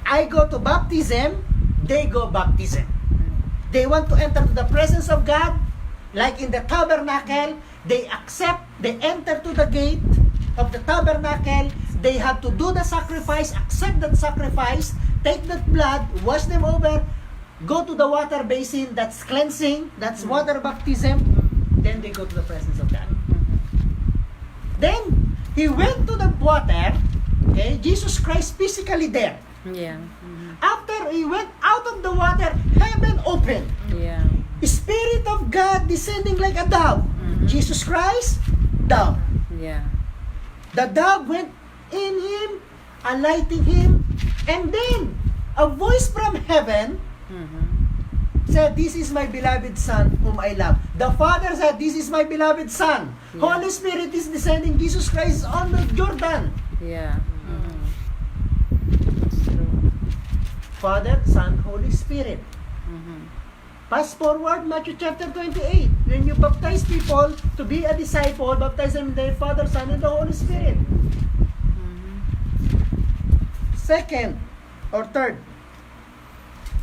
I go to baptism, they go baptism. They want to enter to the presence of God, like in the tabernacle, they enter to the gate of the tabernacle, they have to do the sacrifice, accept that sacrifice, take that blood, wash them over, go to the water basin, that's cleansing, that's water baptism, then they go to the presence of God. Then, he went to the water, okay, Jesus Christ physically there. Yeah. After he went out of the water, heaven opened. Yeah. Spirit of God descending like a dove. Jesus Christ, dove. Yeah. The dove went in him, alighting him, and then a voice from heaven said, this is my beloved Son whom I love. The Father said, this is my beloved Son. Yeah. Holy Spirit is descending. Jesus Christ is on the Jordan. Yeah. That's true. Father, Son, Holy Spirit. Fast forward, Matthew chapter 28. When you baptize people to be a disciple, baptize them in the Father, Son, and the Holy Spirit. Second, or third,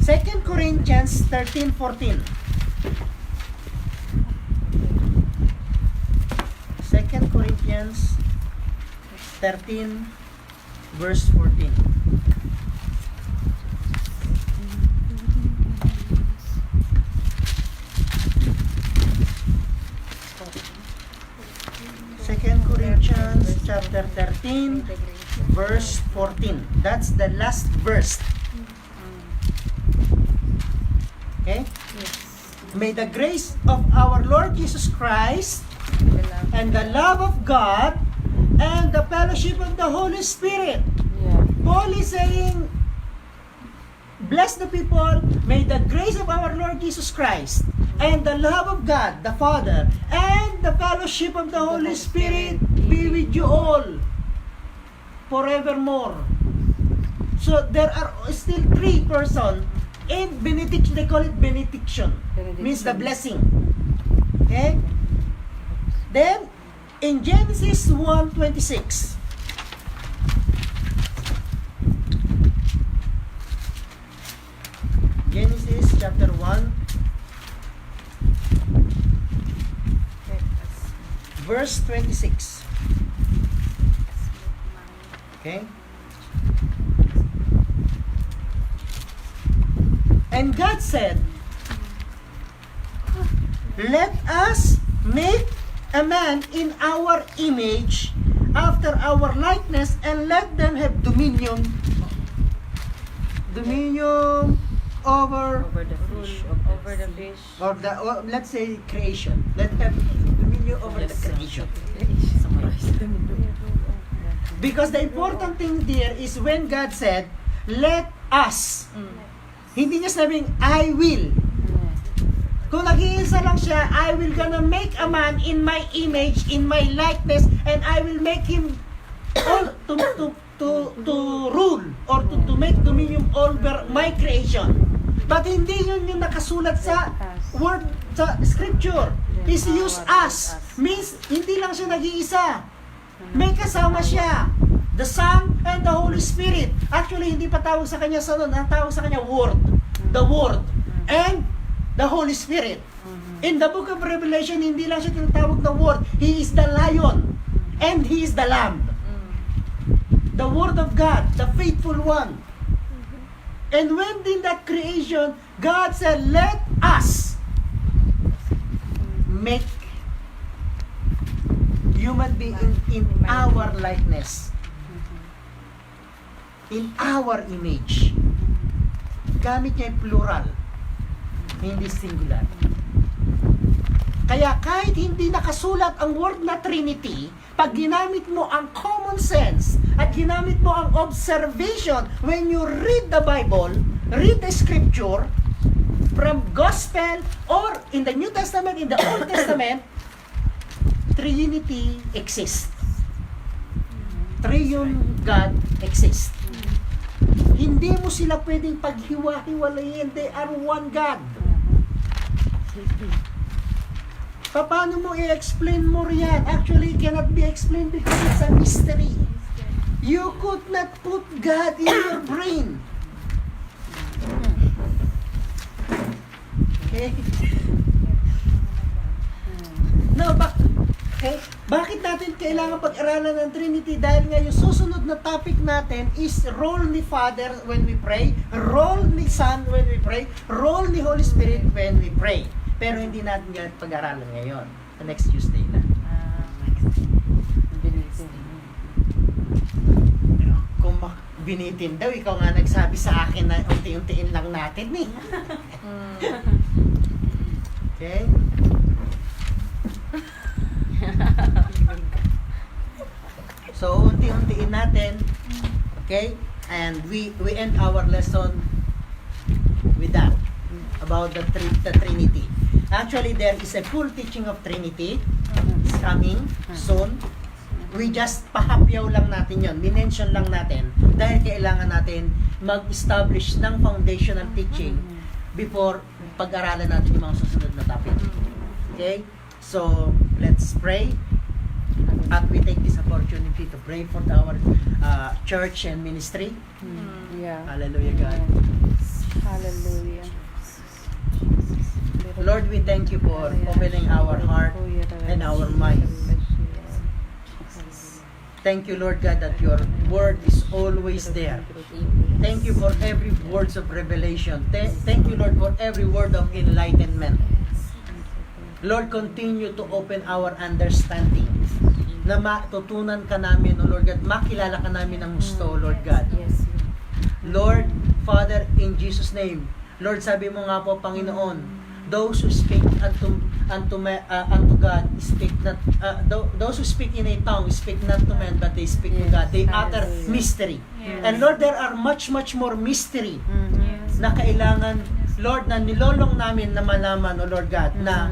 2 Corinthians 13:14. 2 Corinthians 13, verse 14. Corinthians chapter 13, verse 14. That's the last verse. Okay? May the grace of our Lord Jesus Christ and the love of God and the fellowship of the Holy Spirit. Yeah. Paul is saying, bless the people, may the grace of our Lord Jesus Christ and the love of God, the Father, and the fellowship of the Holy Spirit be with you all forevermore. So there are still three persons in benediction. They call it benediction. Means the blessing. Okay? Then, in Genesis 1:26, Genesis chapter 1, verse 26. Okay? And God said, let us make a man in our image, after our likeness, and let them have dominion over Over the fish. Over the fish. or let's say creation. Let them have dominion over the creation. Summarize. Because the important thing there is when God said, let us. Hindi niya sabing, I will. Kung nag-iisa lang siya, I will gonna make a man in my image, in my likeness, and I will make him all to rule or to make dominion over my creation. But hindi yun yung nakasulat sa word, sa scripture. Is use us. Means, hindi lang siya nag-iisa. May kasama siya. The Son and the Holy Spirit. Actually, hindi pa tawag sa kanya Son. Ang tawag sa kanya Word. The Word. And the Holy Spirit. In the book of Revelation, hindi lang siya tinatawag na Word. He is the Lion. And He is the Lamb. The Word of God. The faithful one. And when in that creation, God said, let us make human being in our likeness. In our image. Gamit niya yung plural. Hindi singular. Kaya kahit hindi nakasulat ang word na Trinity, pag ginamit mo ang common sense at ginamit mo ang observation when you read the Bible, read the scripture from gospel or in the New Testament, in the Old Testament, Trinity exists. Triune God exists. Hindi mo sila pwedeng paghiwa-hiwalayin. They are one God. Paano mo i-explain mo riyan? Actually, it cannot be explained because it's a mystery. You could not put God in your brain. Okay? No, okay? Bakit natin kailangan pag-aralan ng Trinity? Dahil nga yung susunod na topic natin is role ni Father when we pray, role ni Son when we pray, role ni Holy Spirit when we pray. Pero hindi natin yan pag-aralan ngayon. Next Tuesday na. Binitin. Kung binitin daw, ikaw nga nagsabi sa akin na unti-untiin lang natin eh. Okay? So, unti-untiin natin. Okay? And we end our lesson with that. About the Trinity. Actually, there is a full teaching of Trinity. It's coming soon. We just pahapyaw lang natin yon, minention lang natin dahil kailangan natin mag-establish ng foundational teaching before pag-aralan natin yung mga susunod na topic. Okay? So, let's pray. At we take this opportunity to pray for our church and ministry. Yeah. Hallelujah, God. Hallelujah. Lord, we thank you for opening our heart and our mind. Thank you, Lord God, that your word is always there. Thank you for every words of revelation. Thank you, Lord, for every word of enlightenment. Lord, continue to open our understanding na matutunan ka namin, O Lord God, makilala ka namin ng gusto, O Lord God. Lord, Father, in Jesus' name, Lord, sabi mo nga po, Panginoon, those who speak unto God speak not those who speak in a tongue speak not to men but they speak to God. They utter mystery. And Lord, there are much more mystery na kailangan, Lord, na nilolong namin na malaman, O Lord God, na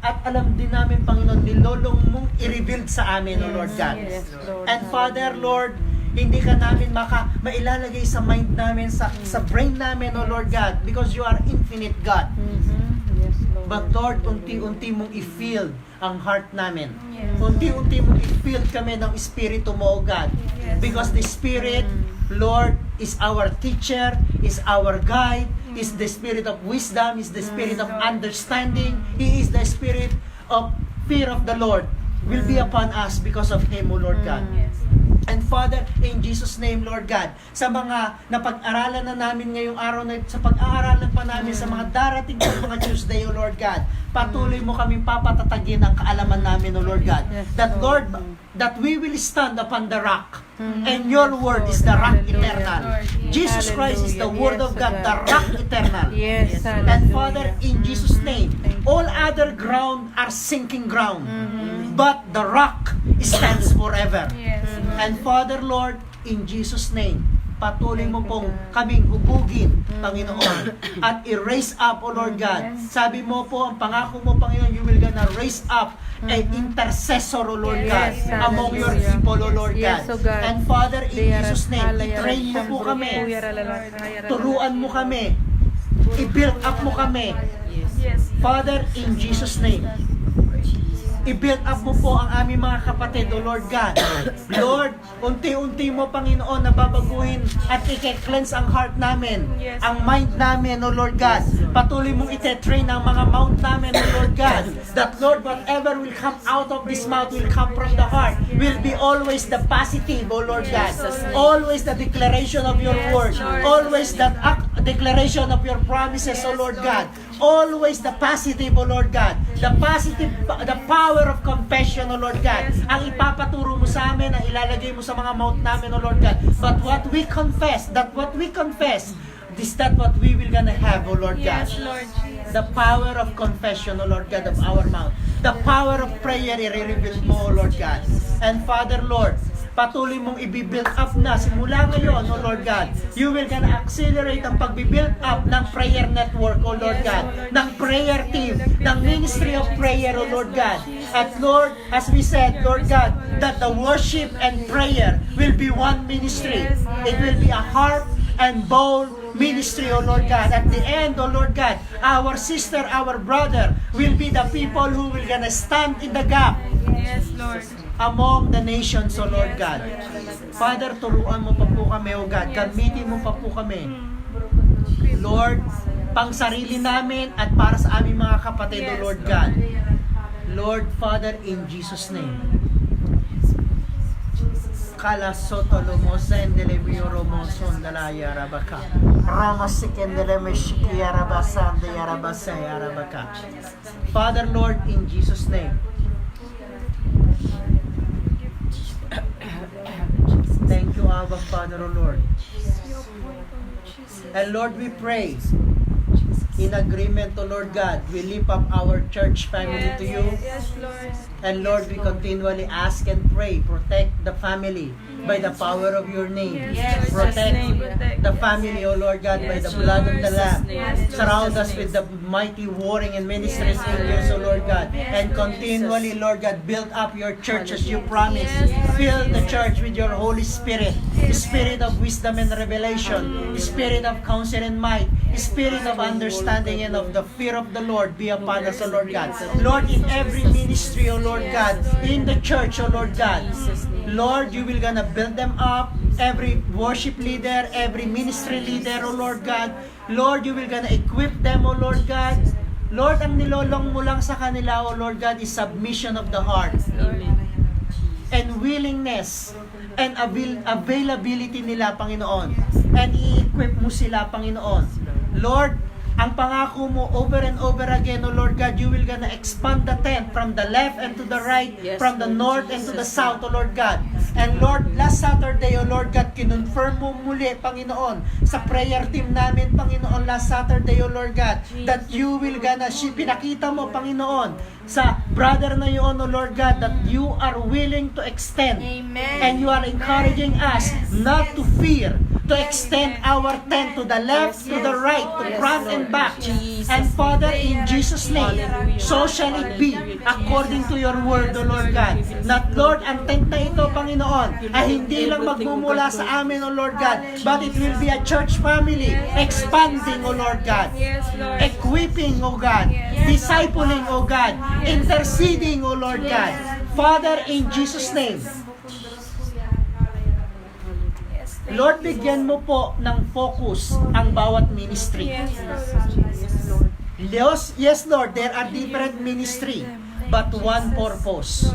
at alam din namin, Panginoon, nilolong mong i-reveal sa amin, O Lord God. And Father, Lord, hindi ka namin mailalagay sa mind namin, sa brain namin, O Lord God, because you are infinite God. But Lord, unti-unti mong i-fill ang heart namin. Unti-unti mong i-fill kami ng Espiritu mo, O God. Because the Spirit, Lord, is our teacher, is our guide, is the Spirit of wisdom, is the Spirit of understanding. He is the Spirit of fear of the Lord. Will be upon us because of Him, O Lord God. And Father, in Jesus' name, Lord God, sa mga napag-aralan na namin ngayong araw na sa pag-aaralan pa namin sa mga darating na mga Tuesday, O Lord God, patuloy mo kaming papatatagin ang kaalaman namin, O Lord God. That Lord, that we will stand upon the rock. And your word is the rock eternal. Jesus Christ is the word of God, the rock eternal. Yes, And Father, in Jesus' name, all other ground are sinking ground. But the rock stands forever. And Father, Lord, in Jesus' name, patuloy mo pong kaming hubugin, Panginoon, at i-raise up, O Lord God. Sabi mo po, ang pangako mo, Panginoon, you will gonna raise up an intercessor, O Lord God, among your people, O Lord God. And Father, in Jesus' name, i-train mo po kami, turuan mo kami, i-build up mo kami. Father, in Jesus' name, i-build up mo po ang aming mga kapatid, O Lord God. Lord, unti-unti mo, Panginoon, na babaguhin at i-cleanse ang heart namin, ang mind namin, O Lord God. Patuloy mong ite-train ang mga mouth namin, O Lord God. That, Lord, whatever will come out of this mouth will come from the heart, will be always the positive, O Lord God. Always the declaration of your word. Always the declaration of your promises, O Lord God. Always the positive, O Lord God. The positive, the power of confession, O Lord God. Ang ipapaturo mo sa amin, ang ilalagay mo sa mga mouth namin, O Lord God. But what we confess, is that what we will gonna have, O Lord God. The power of confession, O Lord God, of our mouth. The power of prayer, i-reveal mo, O Lord God. And Father, Lord, patuloy mong i-build up na simula ngayon, O Lord God. You will gonna accelerate ang pag-build up ng prayer network, O Lord God, ng prayer team, ng ministry of prayer, O Lord God. At Lord, as we said, Lord God, that the worship and prayer will be one ministry. It will be a harp and bowl ministry, O Lord God. At the end, O Lord God, our sister, our brother will be the people who will gonna stand in the gap. Yes, Lord. Among the nations, O Lord God. Father, turuan mo pa po kami, O God. Gamitin mo pa po kami. Lord, pang sarili namin at para sa aming mga kapatid, O Lord God. Lord, Father, in Jesus' name. Kala soto lomosa endele mioro monson dalaya rabaka. Ramasik endele meshiki arabasa de arabasa arabaka. Father, Lord, in Jesus' name. Thank you, Abba, Father, O Lord. And Lord, we pray in agreement, O Lord God, we lift up our church family to you. Yes, Lord. And Lord, we continually ask and pray, protect the family by the power of your name. Yes, Protect protect the family, O Lord God, by the blood of the Lamb. Yes, Surround us with the mighty warring and ministering angels, O Lord God. And continually, Lord God, build up your church as you promised. Fill the church with your Holy Spirit, Spirit of wisdom and revelation, Spirit of counsel and might, Spirit of understanding and of the fear of the Lord be upon us, O Lord God. Lord, in every ministry, O Lord God, in the church, O Lord God, Lord, you will gonna build them up, every worship leader, every ministry leader, O Lord God. Lord, you will gonna equip them, O Lord God. Lord, ang nilolong mo lang sa kanila, O Lord God, is submission of the heart. And willingness and availability nila, Panginoon. And i-equip mo sila, Panginoon. Lord, ang pangako mo over and over again, O Lord God, you will gonna expand the tent from the left and to the right, from the north and to the south, O Lord God. And Lord, last Saturday, O Lord God, kinonfirm mo muli, Panginoon, sa prayer team namin, Panginoon, last Saturday, O Lord God, that you will gonna, pinakita mo, Panginoon, sa brother na yun, O Lord God, that you are willing to extend. Amen. And you are encouraging us not to fear, to extend our tent to the left, to the right, to front and back. And Father, in Jesus' name, so shall it be according to your word, O Lord God. Not, Lord, ang tent na ito, Panginoon, ay hindi lang magmumula sa amin, O Lord God, but it will be a church family, expanding, O Lord God, Yes, Lord. equipping, O God, discipling, O God, interceding, O Lord God. Father, in Jesus' name, Lord, bigyan mo po ng focus ang bawat ministry. Yes, Lord, there are different ministry, but one purpose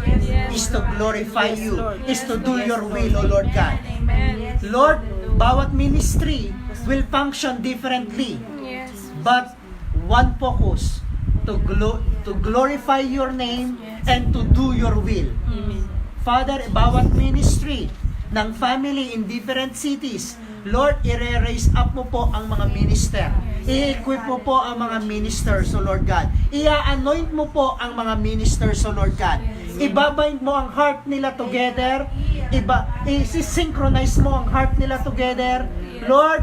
is to glorify you, is to do your will, O Lord God. Lord, bawat ministry will function differently, but one focus, to glorify your name and to do your will. Father, bawat ministry ng family in different cities, Lord, i-raise up mo po ang mga minister. I-equip mo po ang mga ministers, O Lord God. I-anoint mo po ang mga ministers, O Lord God. Ibabind mo ang heart nila together. I-synchronize mo ang heart nila together. Lord,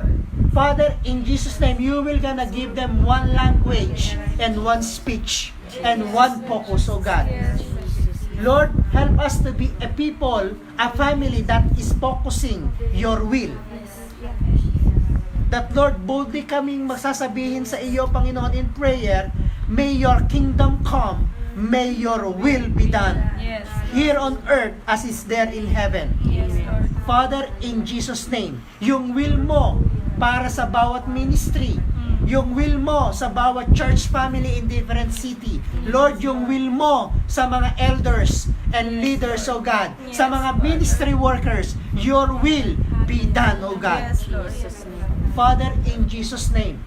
Father, in Jesus' name, you will gonna give them one language and one speech and one focus, O God. Lord, help us to be a people, a family that is focusing your will. That, Lord, boldly kaming magsasabihin sa iyo, Panginoon, in prayer, may your kingdom come, may your will be done. Yes. Here on earth as is there in heaven. Yes, Lord. Father, in Jesus' name, yung will mo para sa bawat ministry, yung will mo sa bawat church family in different city. Lord, yung will mo sa mga elders and leaders, O God, sa mga ministry workers, your will be done, O God. Yes, Lord. Father, in Jesus' name.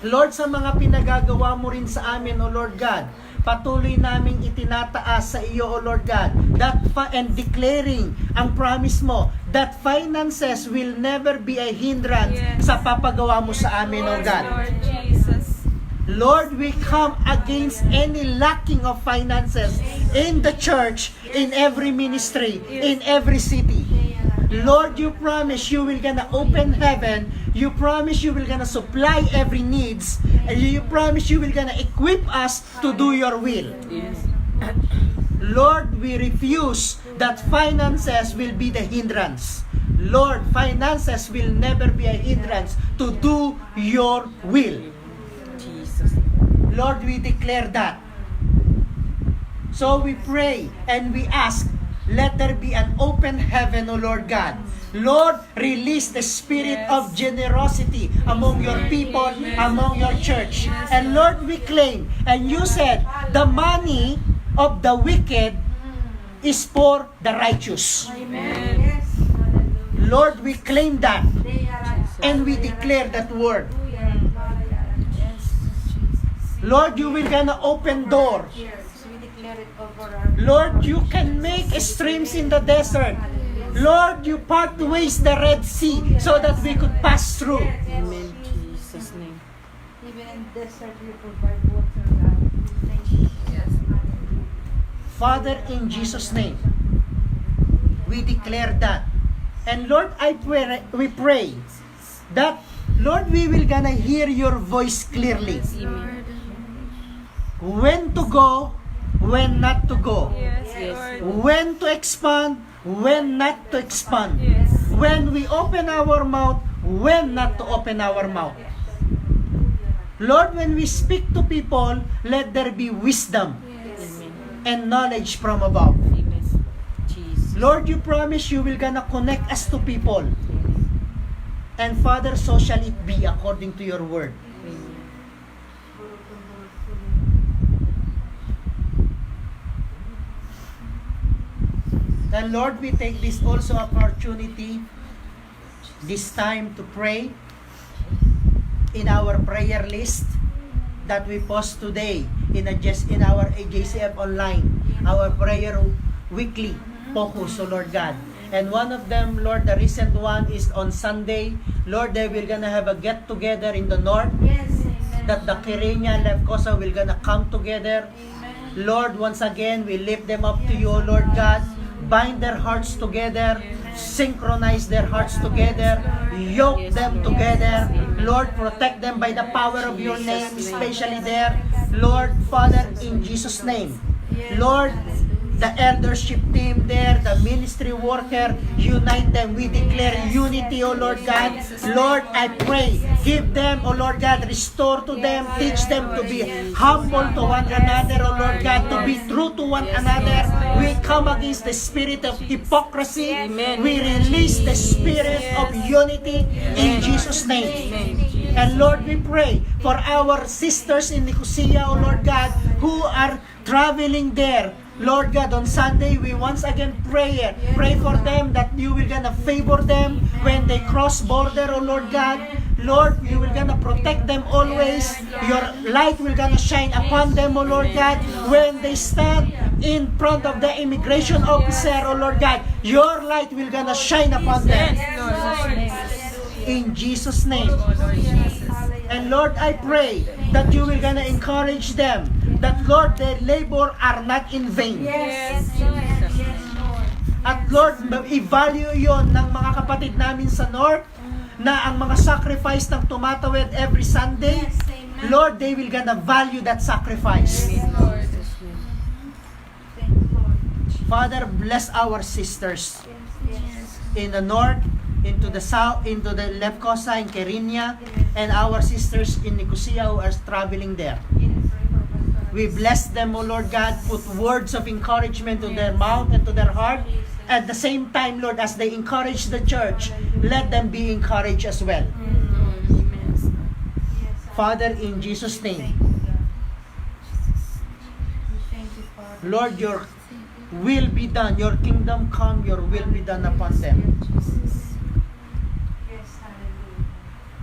Lord, sa mga pinagagawa mo rin sa amin, O Lord God, patuloy naming itinataas sa iyo, O Lord God, and declaring ang promise mo that finances will never be a hindrance sa papagawa mo sa amin, O God. Lord Jesus. Lord, we come against any lacking of finances in the church, in every ministry, in every city. Lord, you promise you will gonna open heaven. You promise you will gonna supply every needs. And you promise you will gonna equip us to do your will. Lord, we refuse that finances will be the hindrance. Lord, finances will never be a hindrance to do your will. Jesus. Lord, we declare that. So we pray and we ask, let there be an open heaven, O Lord God. Lord, release the spirit of generosity among your people, among your church. And Lord, we claim, and you said, the money of the wicked is for the righteous. Amen. Lord, we claim that and we declare that word. Lord, you will gonna open door. Lord, you can make streams in the desert. Lord, you part ways the Red Sea so that we could pass through. Amen. Jesus' name. Even in desert, you provide water, God. Thank you. Yes. Father, in Jesus' name, we declare that. And Lord, we pray that, Lord, we will gonna hear your voice clearly. Amen. When to go, when not to go. Yes. When to expand, when not to expand. When we open our mouth, when not to open our mouth. Lord, when we speak to people, let there be wisdom and knowledge from above. Amen. Jesus. Lord, you promise you will gonna connect us to people. And Father, so shall it be according to your word. And Lord, we take this also opportunity, this time to pray in our prayer list that we post today in our AJCF online, our prayer weekly focus, so Lord God. And one of them, Lord, the recent one is on Sunday. Lord, they will gonna have a get together in the north, Yes, amen. that the Quirina and Lefkosa will gonna come together. Amen. Lord, once again, we lift them up to you, O Lord God. Bind their hearts together, synchronize their hearts together, yoke them together. Lord, protect them by the power of your name, especially there. Lord, Father, in Jesus' name. Lord, the eldership team there, the ministry worker, unite them. We declare unity, O Lord God. Lord, I pray, give them, O Lord God, restore to them, teach them to be humble to one another, O Lord God, to be true to one another. We come against the spirit of hypocrisy. We release the spirit of unity in Jesus' name. And Lord, we pray for our sisters in Nicosia, O Lord God, who are traveling there. Lord God, on Sunday, we once again pray for them that you will gonna favor them when they cross border, oh Lord God. Lord, you will gonna protect them always. Your light will gonna shine upon them, oh Lord God. When they stand in front of the immigration officer, oh Lord God, your light will gonna shine upon them. In Jesus' name. And Lord, I pray that you will gonna encourage them, that Lord, their labor are not in vain. Yes. At Lord, i-value yon ng mga kapatid namin sa North, na ang mga sacrifice ng tumatawid every Sunday, Yes, amen. Lord, they will gonna value that sacrifice. Thank you, Lord. Father, bless our sisters Yes. in the North, into the South, into the Lefkosa and Quirina, and our sisters in Nicosia who are traveling there. We bless them, O Lord God, put words of encouragement to their mouth and to their heart. At the same time, Lord, as they encourage the church, let them be encouraged as well. Father, in Jesus' name, Lord, your will be done, your kingdom come, your will be done upon them.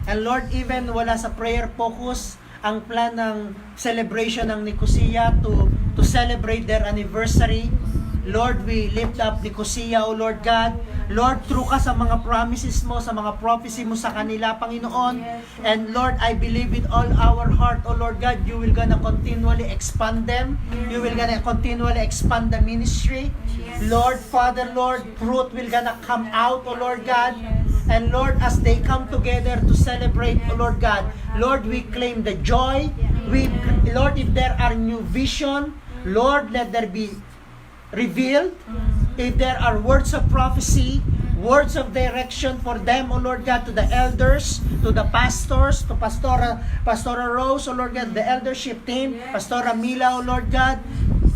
And Lord, even wala sa prayer focus, ang plan ng celebration ng Nicosia to celebrate their anniversary, Lord, we lift up Nicosia, O Lord God. Lord, true ka sa mga promises mo, sa mga prophecy mo sa kanila, Panginoon. And Lord, I believe with all our heart, O Lord God, you will gonna continually expand them. You will gonna continually expand the ministry. Lord, Father, Lord, fruit will gonna come out, O Lord God. And Lord, as they come together to celebrate, O Lord God, Lord, we claim the joy. Lord, if there are new vision, Lord, let there be revealed. If there are words of prophecy, words of direction for them, O Lord God, to the elders, to the pastors, to Pastora Rose, O Lord God, the eldership team, Pastora Mila, O Lord God,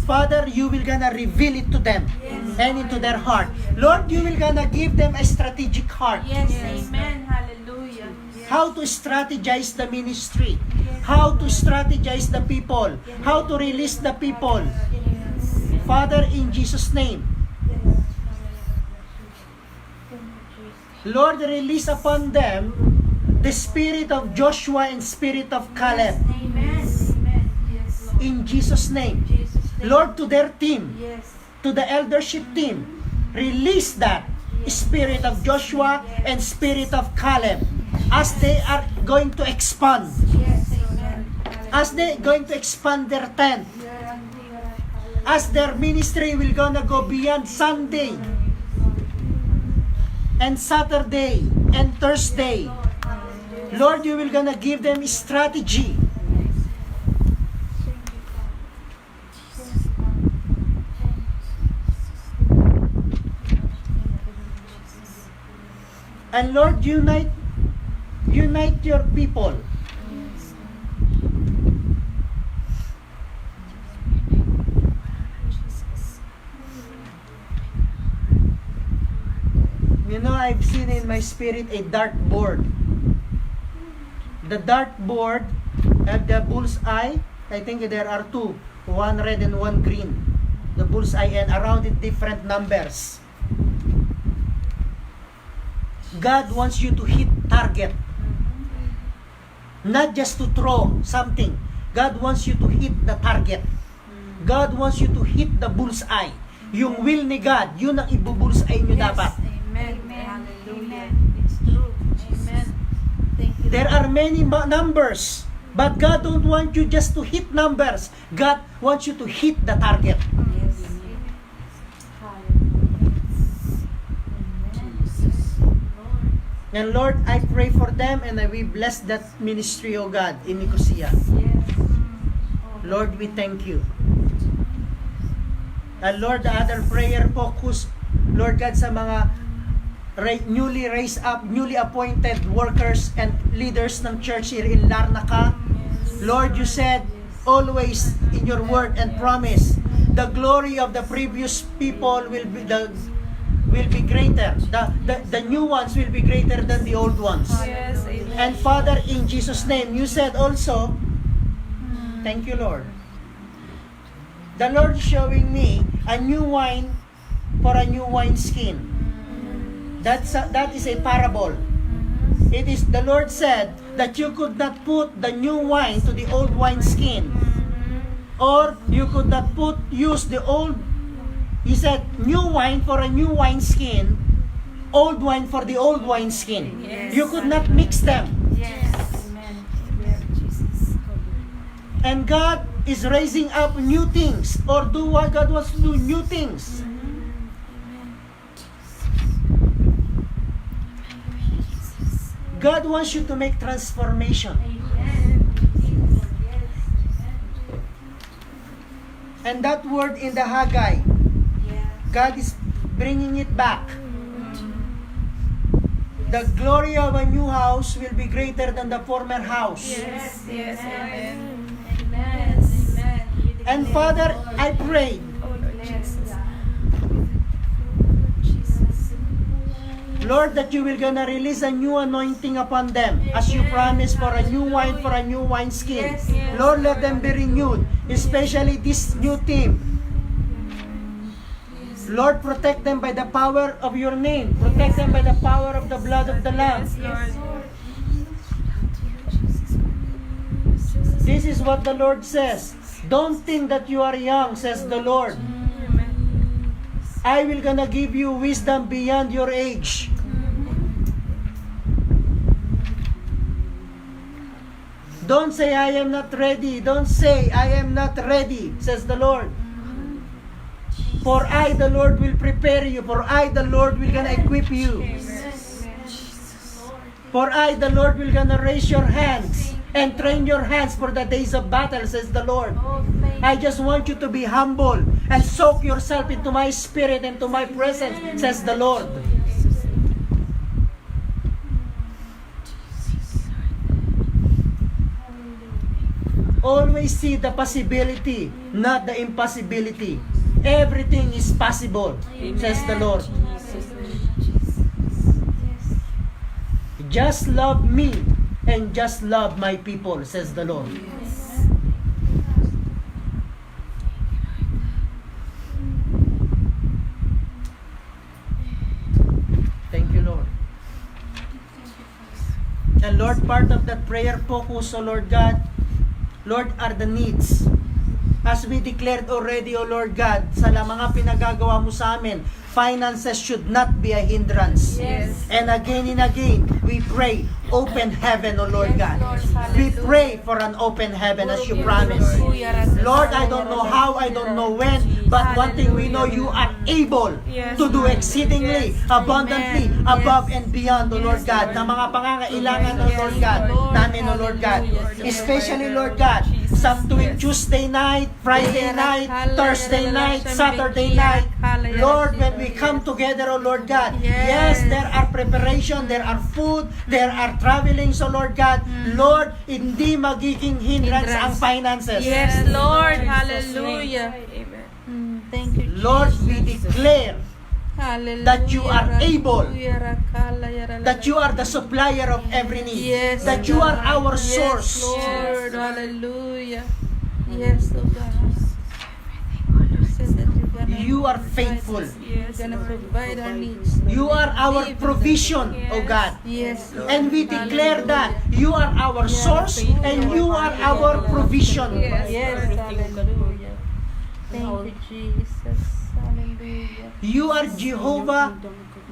Father, you will gonna reveal it to them and into their heart. Lord, you will gonna give them a strategic heart. Yes, amen. Hallelujah. How to strategize the ministry, how to strategize the people, how to release the people. Father, in Jesus' name, Lord, release upon them the spirit of Joshua and spirit of Caleb. Amen. Amen. Yes, Lord. In Jesus' name. Jesus' name. Lord, to their team, Yes. to the eldership team, release that spirit of Joshua and spirit of Caleb as they are going to expand, Yes, amen. as they going to expand their tent, as their ministry will gonna go beyond Sunday and Saturday and Thursday. Lord, you will gonna give them strategy. And Lord, unite your people. You know, I've seen in my spirit a dartboard. The dartboard have the bullseye. I think there are two, one red and one green. The bullseye, and around it different numbers. God wants you to hit target. Not just to throw something. God wants you to hit the target. God wants you to hit the bullseye. Yung will ni God, yun ang ibubullseye nyo dapat. Amen. Hallelujah. It's true. Amen. Thank you. There are many numbers, but God don't want you just to hit numbers. God wants you to hit the target. Yes. And Lord, I pray for them and I will bless that ministry, O God, in Nicosia. Yes. Lord, we thank you. And Lord, the other prayer focus, Lord God, sa mga newly raised up, newly appointed workers and leaders ng church here in Larnaca. Lord, you said always in your word and promise, the glory of the previous people will be greater. The new ones will be greater than the old ones. Yes. Amen. And Father, in Jesus' name, you said also, thank you, Lord. The Lord is showing me a new wine for a new wineskin. That is a parable. It is, the Lord said that you could not put the new wine to the old wineskin, or you could not use the old. He said, new wine for a new wineskin, old wine for the old wineskin. Yes. You could not mix them. Yes. Amen. Jesus. And God is raising up new things, or do what God wants to do, new things. God wants you to make transformation. Amen. Yes. And that word in the Haggai, Yeah. God is bringing it back. The glory of a new house will be greater than the former house. Yes. Yes. Amen. Amen. Amen. And Father, I pray, Lord, that you will gonna release a new anointing upon them as you promised for a new wine for a new wineskin. Yes, yes. Lord, let them be renewed, especially this new team. Lord, protect them by the power of your name. Protect them by the power of the blood of the Lamb. This is what the Lord says. Don't think that you are young, says the Lord. I will gonna give you wisdom beyond your age. Don't say, I am not ready. Don't say, I am not ready, says the Lord. For I, the Lord, will prepare you. For I, the Lord, will gonna equip you. For I, the Lord, will gonna raise your hands and train your hands for the days of battle, says the Lord. I just want you to be humble and soak yourself into my spirit and to my presence, says the Lord. Always see the possibility, not the impossibility. Everything is possible, says the Lord. Just love me and just love my people, says the Lord. Thank you, Lord. And Lord, part of that prayer focus, O Lord God, Lord, are the needs. As we declared already, O Lord God, sa mga pinagagawa mo sa amin, finances should not be a hindrance. Yes. And again, we pray, open heaven, O Lord God. We pray for an open heaven as you promised. Lord, I don't know how, I don't know when, but one thing we know, you are able to do exceedingly, abundantly, above and beyond, O Lord God, na mga pangangailangan, O Lord God, namin, O Lord God. Especially, Lord God, sa tuwing Tuesday night, Friday night, Thursday night, Saturday night, Lord, when we come together, O Lord God, yes, there are preparation, there are food, there are traveling, so Lord God, Lord, hindi magiging hindrance ang finances. Yes, Lord. Hallelujah. Thank you, Lord, we declare Hallelujah. that you are able, Hallelujah. that you are the supplier of every need, Yes, that you are our Yes, source. Lord. Hallelujah. Yes, oh God. You said that you're gonna You are provide faithful. us. You're gonna provide our needs. You are our provision, O God. Yes, Lord. And we declare that you are our source and you are our provision. Yes, hallelujah. Thank you, Jesus. Hallelujah. You are Jehovah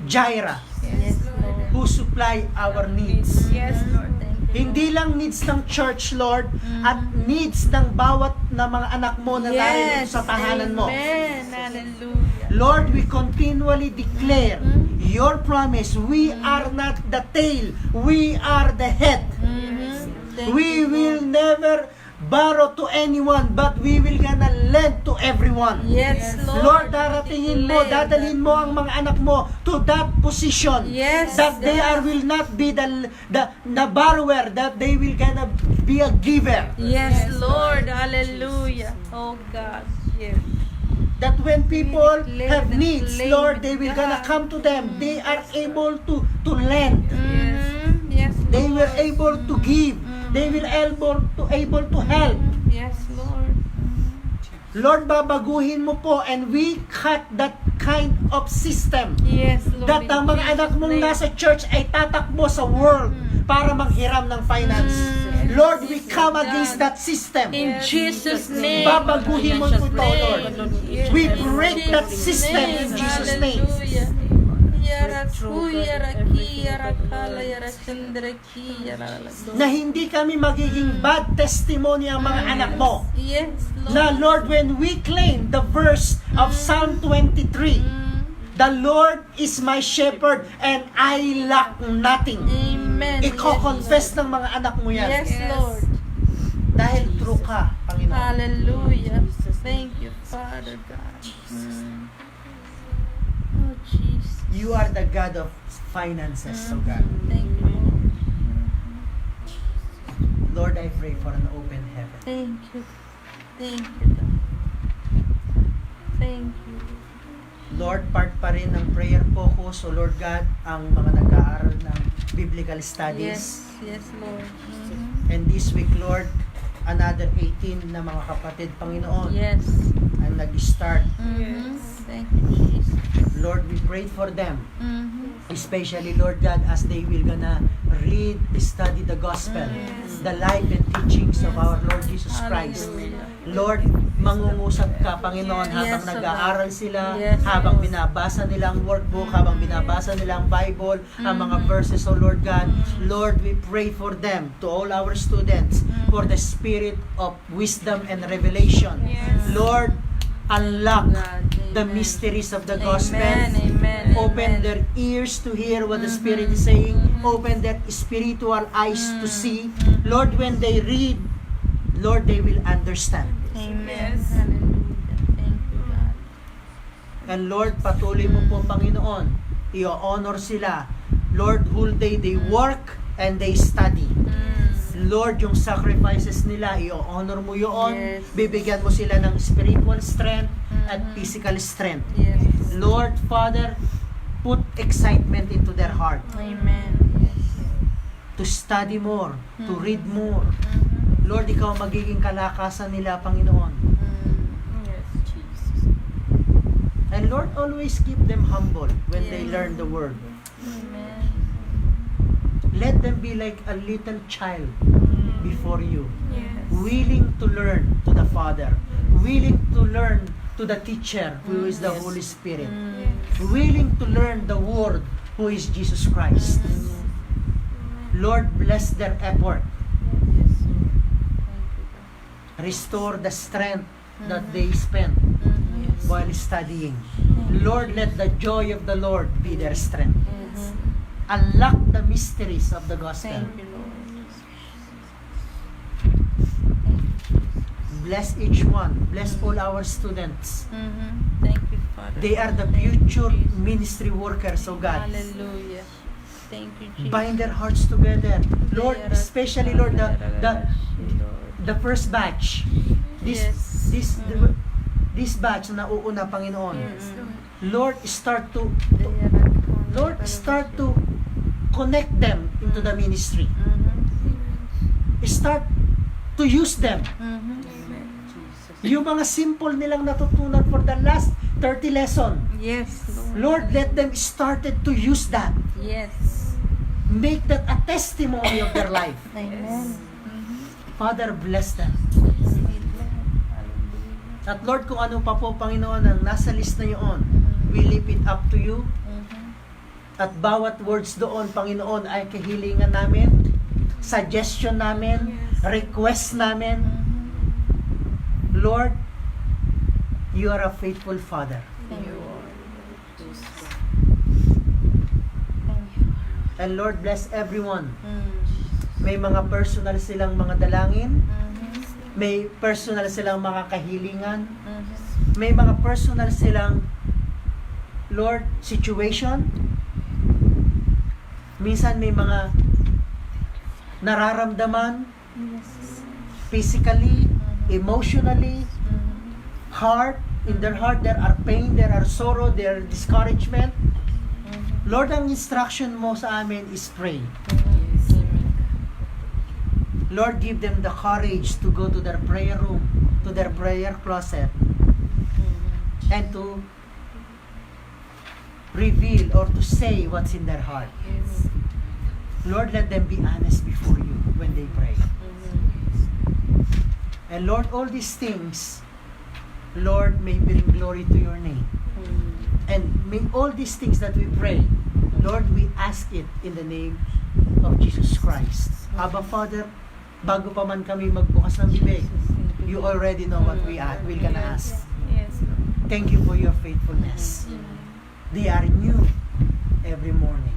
Jireh, Yes, Lord. who supply our needs. Yes, Lord. Thank you. Hindi lang needs ng church, Lord, at needs ng bawat na mga anak mo na narito sa tahanan mo. Amen. Hallelujah. Lord, we continually declare your promise. We are not the tail, we are the head. Thank We you, will Lord. never borrow to anyone, but we will gonna lend to everyone. Yes, Lord. Lord, daratingin mo, dadalhin mo ang mga anak mo to that position. Yes, that they are will not be the borrower, that they will gonna be a giver. Yes, Lord. Hallelujah. Oh God. Yes. That when people declare have the needs, claim Lord, with they will God. gonna come to them. They are able to lend. Yes, They were Lord. able to give. They will able to help. Yes, Lord. Lord, babaguhin mo po and we cut that kind of system. Yes, Lord. That ang mga anak mong nasa church ay tatakbo sa world para manghiram ng finance. Lord, we come against that system. In Jesus' name. Babaguhin mo po ito, Lord. We break that system in Jesus' name. Hallelujah. Yarakuya raki yarakala yarachandraki yarala. Na hindi kami magiging bad testimony ang mga anak mo. Yes, Lord. Na Lord, when we claim the verse of Psalm 23, the Lord is my shepherd and I lack nothing. Amen. Iko-confess ng mga anak mo yan. Yes, Lord. Dahil true ka, Panginoon. Hallelujah. Thank you, Father God. Oh, Jesus. You are the God of finances, so God. Thank you, Lord. Lord, I pray for an open heaven. Thank you. Thank you, God. Thank you. Lord, part pa rin ng prayer focus, so Lord God, ang mga nag-aaral ng biblical studies. Yes, Lord. And this week, Lord, another 18 na mga kapatid, Panginoon, Yes. ang nag-start. Thank you, Jesus. Lord, we pray for them. Mhm. Especially, Lord God, as they will gonna read, study the gospel, the life and teachings of our Lord Jesus Christ. Hallelujah. Lord, mangungusap ka, Panginoon, Yes, habang O nag-aaral God. sila, Yes, habang yes. binabasa nila ang workbook, habang binabasa nila ang Bible, ang mga verses, O Lord God. Lord, we pray for them, to all our students, for the spirit of wisdom and revelation. Yes. Lord, unlock God, the amen. mysteries of the gospel. Amen, amen, Open amen. their ears to hear what the Spirit is saying. Open their spiritual eyes to see. Lord, when they read, Lord, they will understand. Amen. Yes. Hallelujah. Thank you, God. And Lord, patuloy mo po, Panginoon, i-honor sila. Lord, whole day they work and they study. Lord, yung sacrifices nila, i-honor mo yun. Yes. Bibigyan mo sila ng spiritual strength at physical strength. Yes. Lord, Father, put excitement into their heart Amen. Yes. to study more, to read more. Lord, ikaw ang magiging kalakasan nila, Panginoon. Yes, Jesus. And Lord, always keep them humble when they Yes. learn the word. Amen. Let them be like a little child before you, Yes. willing to learn to the Father, willing to learn to the teacher who is the Yes. Holy Spirit, Mm. willing to learn the Word who is Jesus Christ. Lord, bless their effort. Yes. Thank you, God. Restore the strength that they spent Yes. while studying. Lord, let the joy of the Lord be their strength. Yes. Unlock the mysteries of the gospel. Thank you, Lord. Bless each one. Bless all our students. Thank you, Father. They are the Thank you, future Jesus. ministry workers, oh God. Hallelujah. Thank you, Jesus. Bind their hearts together. Lord, especially, Lord, the first batch. Yes. This batch na uuna, Panginoon. Lord, start to connect them into the ministry. Start to use them. Jesus. Yung mga simple nilang natutunan for the last 30 lesson. Yes, Lord, let them started to use that. Yes. Make that a testimony of their life. Amen. Father, bless them. Hallelujah. At Lord, kung ano pa po, Panginoon, ang nasa list na yun, we leave it up to you. At bawat words doon, Panginoon, ay kahilingan namin, suggestion namin, request namin. Lord, you are a faithful Father. Thank you, Lord. Yes, Thank you. And Lord, bless everyone. Mm. May mga personal silang mga dalangin, Mhm. may personal silang mga kahilingan, Mhm. may mga personal silang, Lord, situation. Minsan may mga nararamdaman physically, emotionally, heart, in their heart there are pain, there are sorrow, there are discouragement. Lord, ang instruction mo sa amin is pray. yes. Lord, give them the courage to go to their prayer room, to their prayer closet, and to reveal or to say what's in their heart. Yes. Lord, let them be honest before you when they pray. And Lord, all these things, Lord, may bring glory to your name. And may all these things that we pray, Lord, we ask it in the name of Jesus Christ. Abba, Father, bago pa man kami magbukas ng bibig, you already know what we're gonna ask. Yes, Lord. Thank you for your faithfulness. They are new every morning.